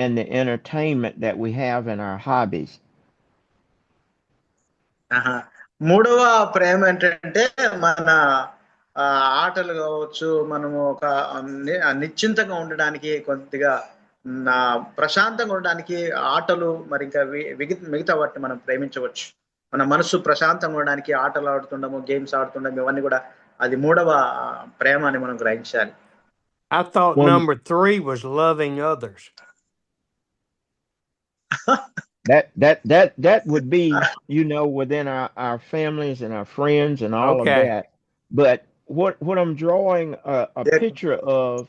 and the entertainment that we have in our hobbies. మూడవ ప్రేమ ఏంటంటే మన ఆటలు కావచ్చు, మనము ఒక నిశ్చింతగా ఉండడానికి, కొద్దిగా ప్రశాంతంగా ఉండడానికి ఆటలు, మరి ఇంకా మిగతా వాటిని మనం ప్రేమించవచ్చు. మన మనసు ప్రశాంతంగా ఉండడానికి ఆటలు ఆడుతుండము, గేమ్స్ ఆడుతుండము, ఇవన్నీ కూడా అది మూడవ ప్రేమ అని మనం గ్రహించాలి. I thought number 3 was loving others. That would be, within our families and our friends and all of that. But what I'm drawing a picture of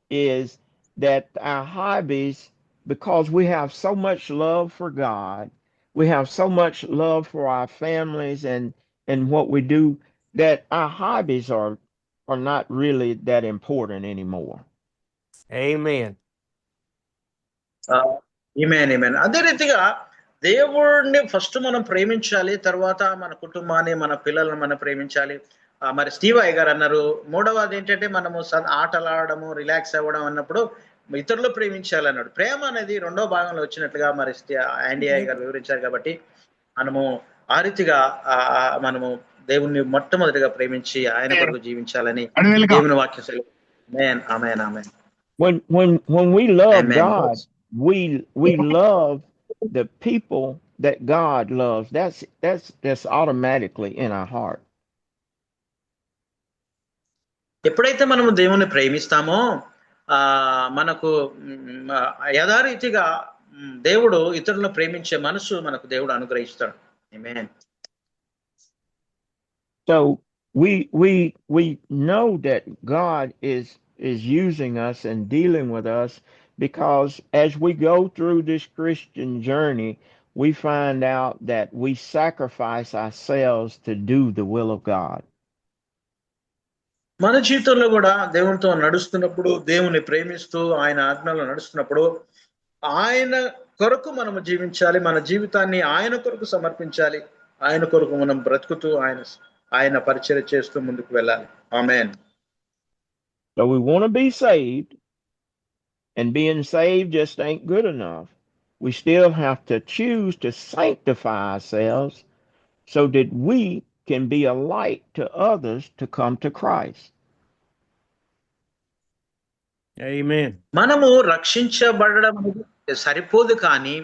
is that our hobbies, because we have so much love for God, we have so much love for our families and what we do, that our hobbies are are not really that important anymore. Amen. ఈమెన్ అదే రీతిగా దేవుడిని first మనం ప్రేమించాలి, తర్వాత మన కుటుంబాన్ని, మన పిల్లలను మనం ప్రేమించాలి. మరి స్టీవ్ అయ్య గారు అన్నారు, మూడవది ఏంటంటే మనము ఆటలాడము, రిలాక్స్ అవ్వడం అన్నప్పుడు ఇతరులు ప్రేమించాలి అన్నాడు. ప్రేమ అనేది రెండో భాగంలో వచ్చినట్లుగా మరి యాండీ అయ్య గారు వివరించారు. కాబట్టి మనము ఆ రీతిగా మనము దేవుణ్ణి మొట్టమొదటిగా ప్రేమించి ఆయన కొరకు జీవించాలని దేవుని వాక్యం సెలవు. ఆమేన్, ఆమేన్, ఆమేన్. When we love Amen. God, we love the people that God loves. That's automatically in our heart. ఎప్పుడైతే మనము దేవుని ప్రేమిస్తామో మనకు యథారీతిగా దేవుడు ఇతరులను ప్రేమించే మనసు మనకు దేవుడు అనుగ్రహిస్తాడు. ఆమేన్. So we know that God is using us and dealing with us, because as we go through this Christian journey, we find out that we sacrifice ourselves to do the will of God. మన జీవితంలో కూడా దేవునితో నడుస్తున్నప్పుడు, దేవుని ప్రేమిస్తూ ఆయన ఆజ్ఞలో నడుస్తున్నప్పుడు ఆయన కొరకు మనము జీవించాలి, మన జీవితాన్ని ఆయన కొరకు సమర్పించాలి, ఆయన కొరకు మనం బ్రతుకుతూ ఆయన పరిచర్య చేస్తూ ముందుకు వెళ్ళాలి. ఆమేన్. So we want to be saved, and being saved just ain't good enough. We still have to choose to sanctify ourselves so that we can be a light to others to come to Christ. Amen. మనము రక్షించబడడం సరిపోదు, కానీ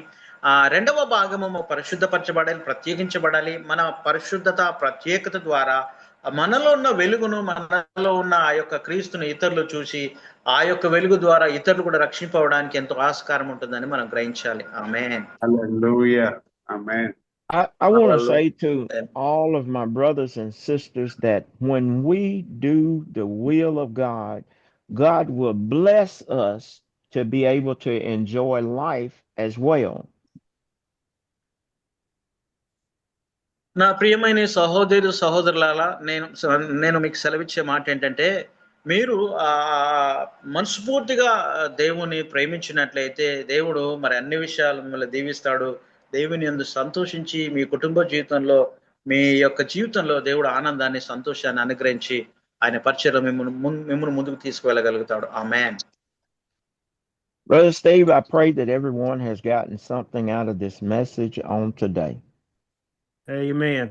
రెండవ భాగము పరిశుద్ధపరచబడాలి, ప్రత్యేకించబడాలి. మన పరిశుద్ధత, ప్రత్యేకత ద్వారా మనలో ఉన్న వెలుగును, మనలో ఉన్న ఆ యొక్క క్రీస్తుని ఇతరులు చూసి ఆ యొక్క వెలుగు ద్వారా ఇతరులు కూడా రక్షింపవడానికి ఎంతో ఆస్కారం ఉంటుందని మనం గ్రహించాలి. ఆమేన్. Hallelujah. Amen. I want to say to all of my brothers and sisters that when we do the will of God, God will bless us to be able to enjoy life as well. నా ప్రియమైన సహోదరులారా, నేను మీకు సెలవిచ్చే మాట ఏంటంటే, మీరు మనస్ఫూర్తిగా దేవుని ప్రేమించినట్లయితే దేవుడు మరి అన్ని విషయాలు మిమ్మల్ని దీవిస్తాడు. దేవుని యందు సంతోషించి మీ కుటుంబ జీవితంలో, మీ యొక్క జీవితంలో దేవుడు ఆనందాన్ని, సంతోషాన్ని అనుగ్రహించి ఆయన పరిచర్యలో మిమ్మల్ని ముందుకు తీసుకువెళ్ళగలుగుతాడు. ఆమేన్. Brother Steve, I pray that everyone has gotten something out of this message on today. Amen.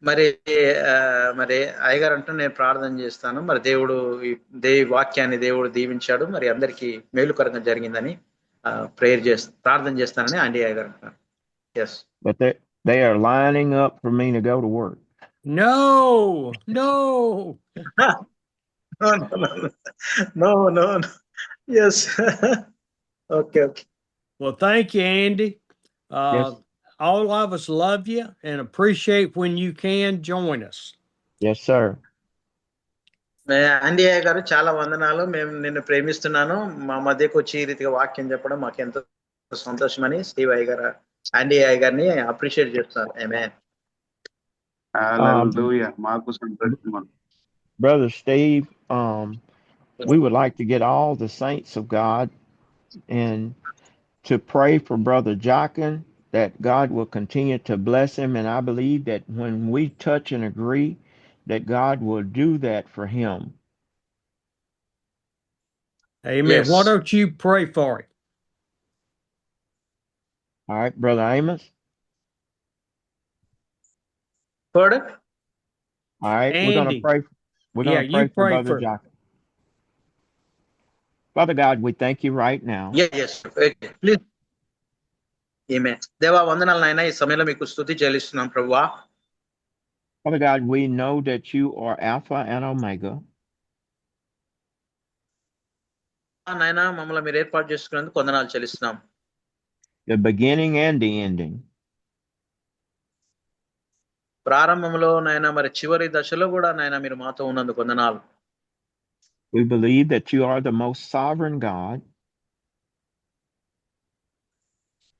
మరి అయ్యగారు అంటూ నేను ప్రార్థన చేస్తాను. మరి దేవుడు వాక్యాన్ని దేవుడు దీవించాడు, మరి అందరికీ మేలుకరంగా జరిగిందని ప్రార్థన చేస్తానని ఆంటీ అయ్యగారు అంటున్నారు. Yes. But they are lining up for me to go to work. No. No. Yes. Okay. Well, thank you, Andy. Yes. All of us love you and appreciate when you can join us. Yes, sir. Aunty అయ్య గారు చాలా వందనాలు. మేము నిన్ను ప్రేమిస్తున్నాను, మా మధ్యకు వచ్చి ఈ రీతిగా వాక్యం చెప్పడం మాకు ఎంతో సంతోషమని స్టీవ్ అయ్య గారు, ఆంటీ అయ్య గారిని అప్రిషియేట్ చేస్తున్నారు. ఆమేన్. Hallelujah. మాకు సంతోషం. Brother Steve, we would like to get all the saints of God and to pray for Brother Jockin, that God will continue to bless him. And I believe that when we touch and agree, that God will do that for him. Amen. Yes. Why don't you pray for him? All right, Brother Amos. Pardon? All right, Andy. we're going to pray. We're going to pray for Brother Jockin. Father God, we thank you right now. Yes. Okay. Please. ఆమేన్. దేవా వందనాలు నాయనా, ఈ సమయంలో మీకు స్తుతి చెల్లిస్తున్నాం ప్రభువా. Father God, we know that you are Alpha and Omega. నాయనా, మమ్మల్ని మీరు ఏర్పాటు చేసుకున్నందుకు వందనాలు చెల్లిస్తున్నాం. The beginning and the ending. ప్రారంభంలో నాయనా, మరి చివరి దశలో కూడా నాయనా మీరు మాతో ఉన్నందుకు వందనాలు. We believe that you are the most sovereign God.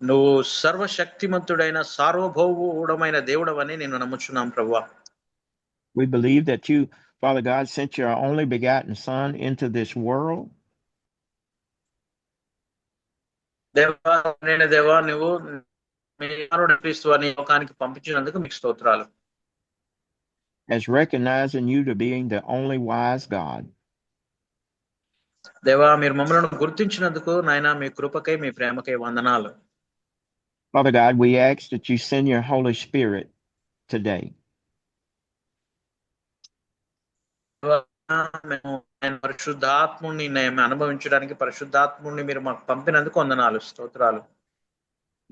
నువ్వు సర్వశక్తిమంతుడైన సార్వభౌముడమైన దేవుడవని నేను నమ్ముచున్నాం ప్రభువా. We believe that you Father God, sent your only begotten Son into this world. దేవా, నేను దేవా, నువ్వు మీ కుమారుడు క్రీస్తు వారిని లోకానికి పంపించినందుకు మీకు స్తోత్రాలు. As recognizing you to being the only wise God. దేవా, మీరు మమ్మల్ని గుర్తించినందుకు నాయన మీ కృపకై మీ ప్రేమకై వందనాలు. Father God, we ask that you send your Holy Spirit today. మేము పరిశుద్ధాత్ముని అనుభవించడానికి పరిశుద్ధాత్ముని మీరు మాకు పంపినందుకు వందనాలు, స్తోత్రాలు.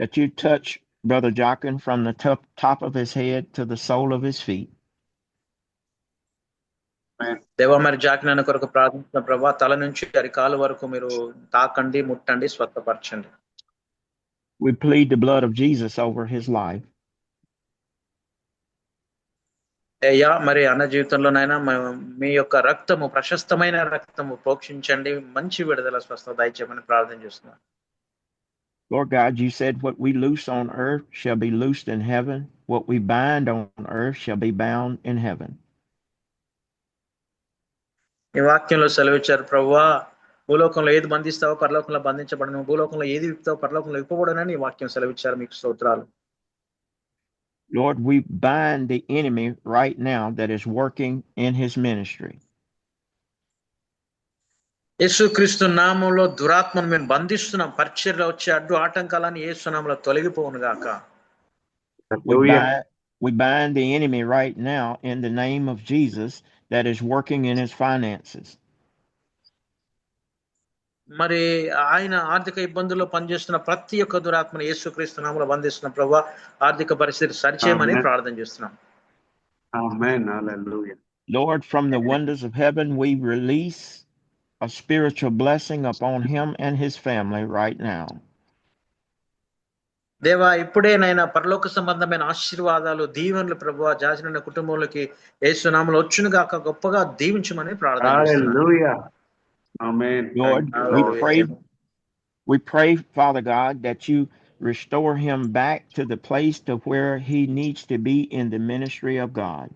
That you touch Brother Jochen from the top of his head to the sole of his feet. దేవా, మరి జాకినాన్న కొరకు ప్రార్థించిన ప్రభా, తల నుంచి అరికాలు వరకు మీరు తాకండి, ముట్టండి, స్వస్థపరచండి. We plead the blood of Jesus over his life. అయ్యా, మరి అన్న జీవితంలోనైనా మీ యొక్క రక్తము, ప్రశస్తమైన రక్తము ప్రోక్షించండి, మంచి విడుదల స్వస్థత దయచేయమని ప్రార్థన చేస్తున్నాను. Lord God, you said what we loose on earth shall be loosed in heaven. What we bind on earth shall be bound in heaven. ఈ వాక్యంలో సెలవిచ్చారు ప్రభువా, భూలోకంలో ఏది బంధిస్తావో పరలోకంలో బంధించబడను, భూలోకంలో ఏది విప్పుతావో పరలోకంలో విప్పబడనని ఈ వాక్యం సెలవిచ్చారు. మీకు స్తోత్రాలు. Lord, we bind the enemy right now that is working in his ministry. యేసుక్రీస్తు నామములో దురాత్మను మేము బంధిస్తున్నాం. పరిచర్యలో వచ్చే అడ్డు ఆటంకాలని యేసు నామములో తొలగిపోవును గాక. We bind the enemy right now in the name of Jesus that is working in his finances. మరి ఆయన ఆర్థిక ఇబ్బందుల్లో పనిచేస్తున్న ప్రతి ఒక్క దురాత్మను యేసుక్రీస్తు నామములో బంధిస్తున్న ప్రభువా, ఆర్థిక పరిస్థితి సరిచేయమని ప్రార్థన చేస్తున్నాం. Amen. Hallelujah. Lord, from the windows of heaven we release a spiritual blessing upon him and his family right now. దేవా, ఇప్పుడే నాయన పరలోక సంబంధమైన ఆశీర్వాదాలు, దీవెనలు ప్రభువా జాజిన కుటుంబంలోకి యేసు నామములో వచ్చును గాక, గొప్పగా దీవించమని ప్రార్థన చేస్తున్నాం. Hallelujah. Amen. Lord, we pray, Father God, that you restore him back to the place to where he needs to be in the ministry of God.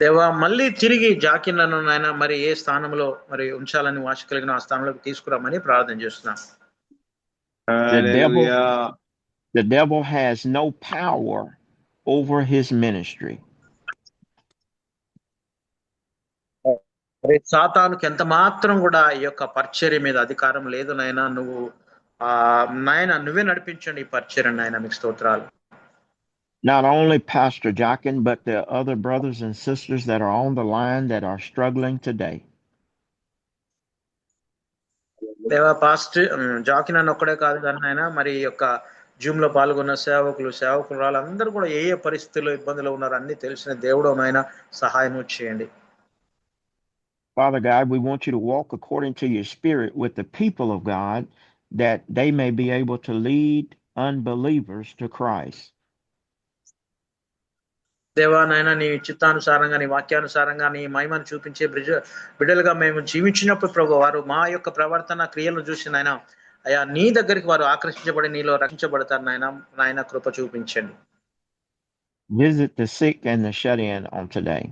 దేవా, మళ్ళీ తిరిగి జాకిన్లను నాయన మరి ఏ స్థానంలో మరి ఉంచాలని వాంఛ కలిగిన ఆ స్థానంలోకి తీసుకురామని ప్రార్థన చేస్తున్నాం. The devil has no power over his ministry. సాతానుకి ఎంత మాత్రం కూడా ఈ యొక్క పరిచర్య మీద అధికారం లేదు నాయన. నువ్వే నడిపించండి ఈ పరిచర్య నాయన. మీకు స్తోత్రాలు. Not only Pastor Jochen, but the other brothers and sisters that are on the line that are struggling today. దేవా, పాస్టర్ జాకిన్ అని ఒక్కడే కాదు కానీ ఆయన మరి ఈ యొక్క జూమ్ లో పాల్గొన్న సేవకురాలు అందరూ కూడా ఏ ఏ పరిస్థితుల్లో ఇబ్బందులు ఉన్నారు అన్ని తెలిసిన దేవుడు ఆయన సహాయం చేయండి. Father God, we want you to walk according to your spirit with the people of God, that they may be able to lead unbelievers to Christ. దేవా నాయన, నీ చిత్తానుసారంగా, నీ వాక్యానుసారంగా నీ మహిమను చూపించే బిడ్డలుగా మేము జీవించినప్పుడు ప్రభు, వారు మా యొక్క ప్రవర్తన క్రియలను చూసి నాయన అయ్యా నీ దగ్గరికి వారు ఆకర్షించబడి నీలో రక్షించబడతారు నాయన కృప చూపించండి. Visit the sick and the shut in on today.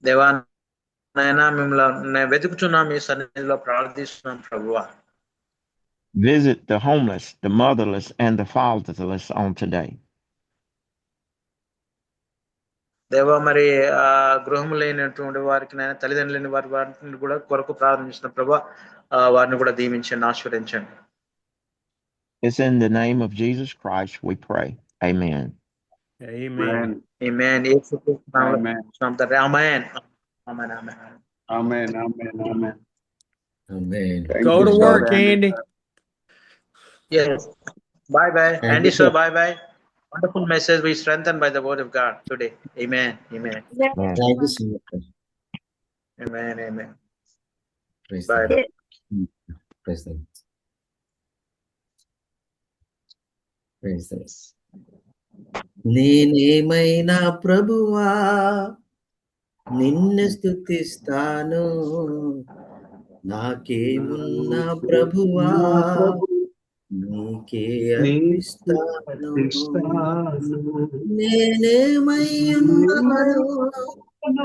దేవా నాయన, మిమ్మల్ని వెతుకుచున్నాం, మీ సన్నిధిలో ప్రార్థిస్తున్నాం ప్రభువా. Visit the homeless, the motherless, and the fatherless on today. దేవా, మరి ఆ గృహం లేనటువంటి వారికి నాయన, తల్లిదండ్రులు లేని వారిని కూడా కొరకు ప్రార్థిస్తున్న ప్రభా, వారిని కూడా దీవించండి, ఆశీర్వదించండి. It's in the name of Jesus Christ we pray. Amen. Amen. Amen. Amen. Amen. Go to work, Andy. Yes. Bye. Andy, sir, bye. Wonderful message. We strengthened by the word of God today. Amen. Thank you so much. Amen. Praise Bye. the Lord. Praise the Lord. Praise the Lord. నేనేమైనా ప్రభువా నిన్ను స్తుతిస్తాను, నాకేమున్నా ప్రభువా నీ నీకే అర్పిస్తాను. నేనేమయ్యున్నాను నీ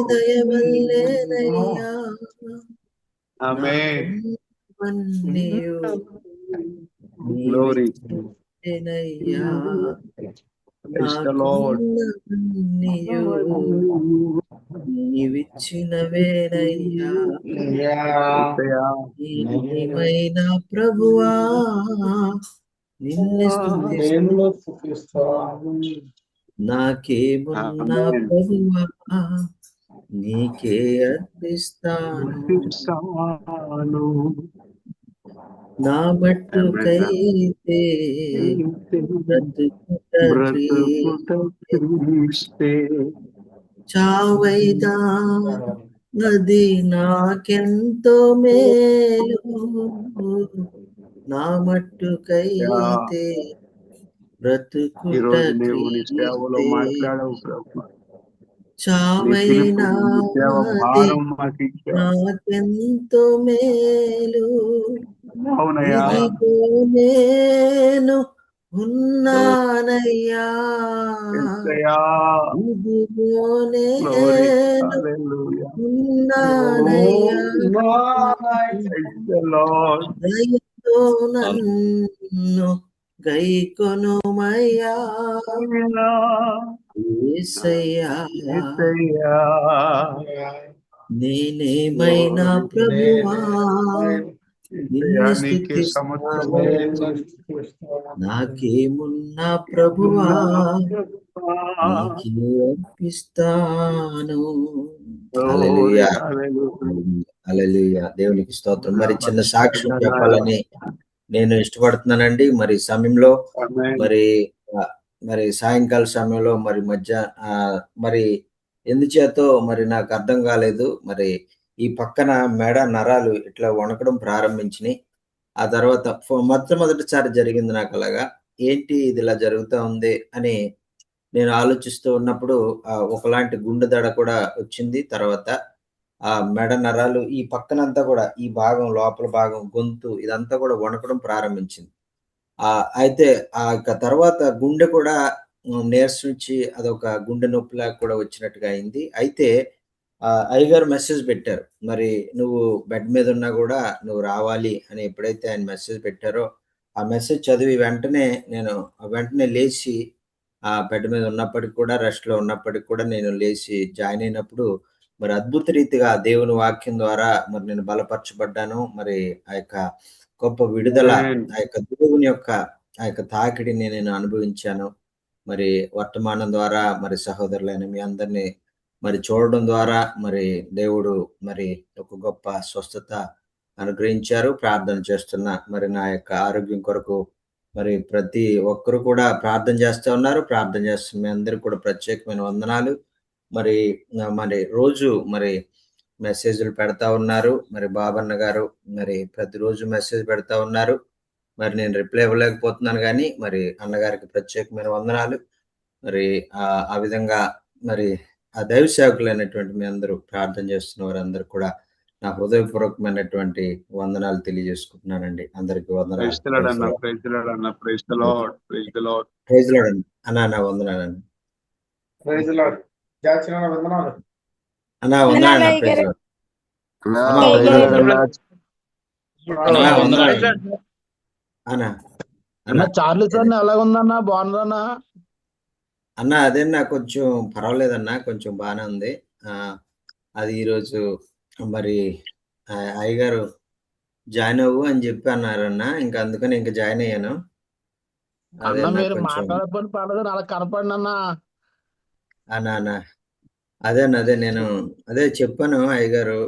దయ వల్లేనయ్యా, Amen. నాకున్నవన్నీయు Glory. నీవిచ్చేనయ్యా, Praise the Lord. నాకున్నవన్నీయు నీవిచ్చినవేనయ్యా. ఏమైన ప్రభువా నిన్ను స్తుతిస్తాను, నాకేమున్నా Amen. ప్రభువా నీకే అర్పిస్తాను. నా మట్టుకైతే బ్రతుకుట క్రీస్తే, చావైదా అది నాకెంతో మేలు. నా మట్టుకైతే బ్రతుకుట ఈరోజు నీవు నీ సేవలో క్రీస్తే, మాట్లాడవు ప్రభు. నీ చావైనా పిలుపు, నీ సేవ అది భారం మాకు ఇచ్చావు. నాకెంతో మేలు. అవునయ్యా. ఇదిగో నేను ఉన్నానయ్యా, యేసయ్యా. ఇదిగో Glory. నేను Hallelujah. ఉన్నానయ్యా, Praise the Lord. దయతో నన్ను గైకొనుమయ్యా, యేసయ్యా. యేసయ్యా. నేనేమైనా ప్రభువా యేసయ్యా, నిన్ను నీకే స్తుతిస్తాను, సమర్పణ. నాకేమున్నా ప్రభువా నీకే అర్పిస్తాను. హల్లెలూయా, హల్లెలూయా. దేవునికి స్తోత్రం. మరి చిన్న సాక్ష్యం చెప్పాలని నేను ఇష్టపడుతున్నానండి. మరి ఈ సమయంలో మరి మరి సాయంకాల సమయంలో మరి మరి ఎందుచేతో మరి నాకు అర్థం కాలేదు. మరి ఈ పక్కన మెడ నరాలు ఇట్లా వణకడం ప్రారంభించినాయి. ఆ తర్వాత మొట్టమొదటిసారి జరిగింది నాకు అలాగా. ఏంటి ఇది ఇలా జరుగుతా ఉంది అని నేను ఆలోచిస్తూ ఉన్నప్పుడు ఒకలాంటి గుండె దడ కూడా వచ్చింది. తర్వాత ఆ మెడ నరాలు ఈ పక్కనంతా కూడా ఈ భాగం లోపల భాగం గొంతు ఇదంతా కూడా వణకడం ప్రారంభించింది. అయితే తర్వాత గుండె కూడా నీరసించి అదొక గుండె నొప్పిలాగా కూడా వచ్చినట్టుగా అయింది. అయితే అయ్యగారు మెసేజ్ పెట్టారు. మరి నువ్వు బెడ్ మీద ఉన్నా కూడా నువ్వు రావాలి అని ఎప్పుడైతే ఆయన మెసేజ్ పెట్టారో, ఆ మెసేజ్ చదివి నేను వెంటనే లేచి బెడ్ మీద ఉన్నప్పటికి కూడా రెస్ట్‌లో ఉన్నప్పటికి కూడా నేను లేచి జాయిన్ అయినప్పుడు మరి అద్భుత రీతిగా దేవుని వాక్యం ద్వారా మరి నేను బలపరచబడ్డాను. మరి ఆ యొక్క గొప్ప విడుదల, ఆ యొక్క దేవుని యొక్క ఆ యొక్క తాకిడిని నేను అనుభవించాను. మరి వర్తమానం ద్వారా మరి సహోదరులైన మీ అందరినీ మరి చూడడం ద్వారా మరి దేవుడు మరి ఒక గొప్ప స్వస్థత అనుగ్రహించారు. ప్రార్థన చేస్తున్నా మరి నా యొక్క ఆరోగ్యం కొరకు మరి ప్రతి ఒక్కరు కూడా ప్రార్థన చేస్తా ఉన్నారు. ప్రార్థన చేస్తున్న మీ అందరికి కూడా ప్రత్యేకమైన వందనాలు. మరి మరి రోజు మరి మెసేజ్‌లు పెడతా ఉన్నారు. మరి బాబన్న గారు మరి ప్రతిరోజు మెసేజ్ పెడతా ఉన్నారు. మరి నేను రిప్లై ఇవ్వలేకపోతున్నాను గానీ, మరి అన్నగారికి ప్రత్యేకమైన వందనాలు. మరి ఆ విధంగా మరి ఆ దైవ సేవకులైనటువంటి మీ అందరూ ప్రార్థన చేస్తున్న వారందరూ కూడా నా హృదయపూర్వకమైనటువంటి వందనాలు తెలియజేసుకుంటున్నానండి. అందరికీ వందనాలు. Praise the Lord అన్న. Praise the Lord అన్న. Praise the Lord. Praise the Lord. Praise Lord అండి. నా వందనాలండి. Praise the Lord. జాక్సన్ అన్న వందనాలు. వందనాలన్నా. ప్రైజ్ లార్డ్. అమ్మా వందనాలు. అన్న చార్లీస్ అన్న ఎలాగుందన్నా? బాగుందన్నా? అదేనా కొంచెం పర్వాలేదన్నా, కొంచెం బానే ఉంది. అది ఈరోజు మరి అయ్యగారు జాయిన్ అవ్వు అని చెప్పి అన్నారన్నా. ఇంకా అందుకని ఇంకా జాయిన్ అయ్యాను. అన్న మీరు మాట్లాడకపోయిన పర్లేదు, అలా కనపడినన్నా. అన్నా అదే నేను చెప్పాను అయ్యగారు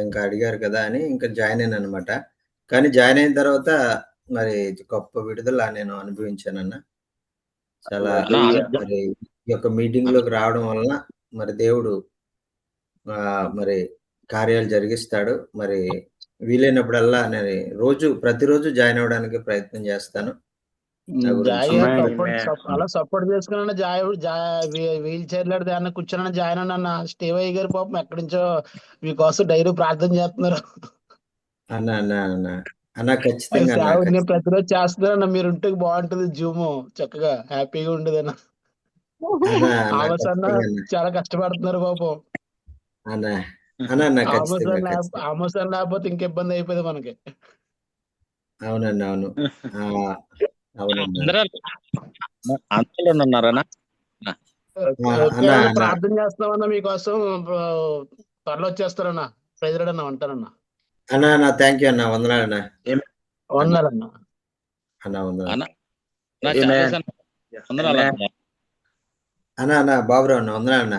ఇంకా అడిగారు కదా అని ఇంకా జాయిన్ అయ్యాను అనమాట. కానీ జాయిన్ అయిన తర్వాత మరి గొప్ప విడుదల నేను అనుభవించానన్నా. చాలా మరి ఈ యొక్క మీటింగ్ లోకి రావడం వలన మరి దేవుడు మరి కార్యాలు జరిగిస్తాడు. మరి వీలైనప్పుడల్లా నేను ప్రతిరోజు జాయిన్ అవ్వడానికి ప్రయత్నం చేస్తాను. అలా సపోర్ట్ చేసుకున్నా వీల్ చైర్ దాన్ని కూర్చొని జాయిన్ అన్న. స్టీవ్ అయ్య గారు పాపం ఎక్కడి నుంచో మీకోసం డైరీ ప్రార్థన చేస్తున్నారు. అన్నా అన్న ఖచ్చితంగా అన్న సేవ నేను ఖచ్చితంగా ప్రతిరోజు చేస్తున్నానన్న, మీరు ఉంటే బాగుంటుంది. జూము చక్కగా హ్యాపీగా ఉండేదన్న. అన్న అన్న ఆమస్ అన్న ఖచ్చితంగా అన్న చాలా కష్టపడుతున్నారు పాపం. అన్న అన్న అన్న ఆమస్ ఖచ్చితంగా అన్న ఖచ్చితంగా ఆమస్ అన్న లేకపోతే ఇంక ఇబ్బంది అయిపోయింది మనకి. అవునండి అవును అవునండి అందరూ ఉన్నారనా? ఓకే అన్న అన్న, అన్న ప్రార్థన చేస్తామన్నా మీకోసం. త్వరలో వచ్చేస్తారన్న. ప్రెసిడెంట్ అన్న ఉంటారన్న. అన్న అన్న థ్యాంక్ యూ అన్న వందనాలన్న ఉన్నారన్న. అన్న వందనాలు చార్లెస్ అన్న, వందనాలు అన్న. అన్న అన్న బాబురావు అన్న వందనాలన్న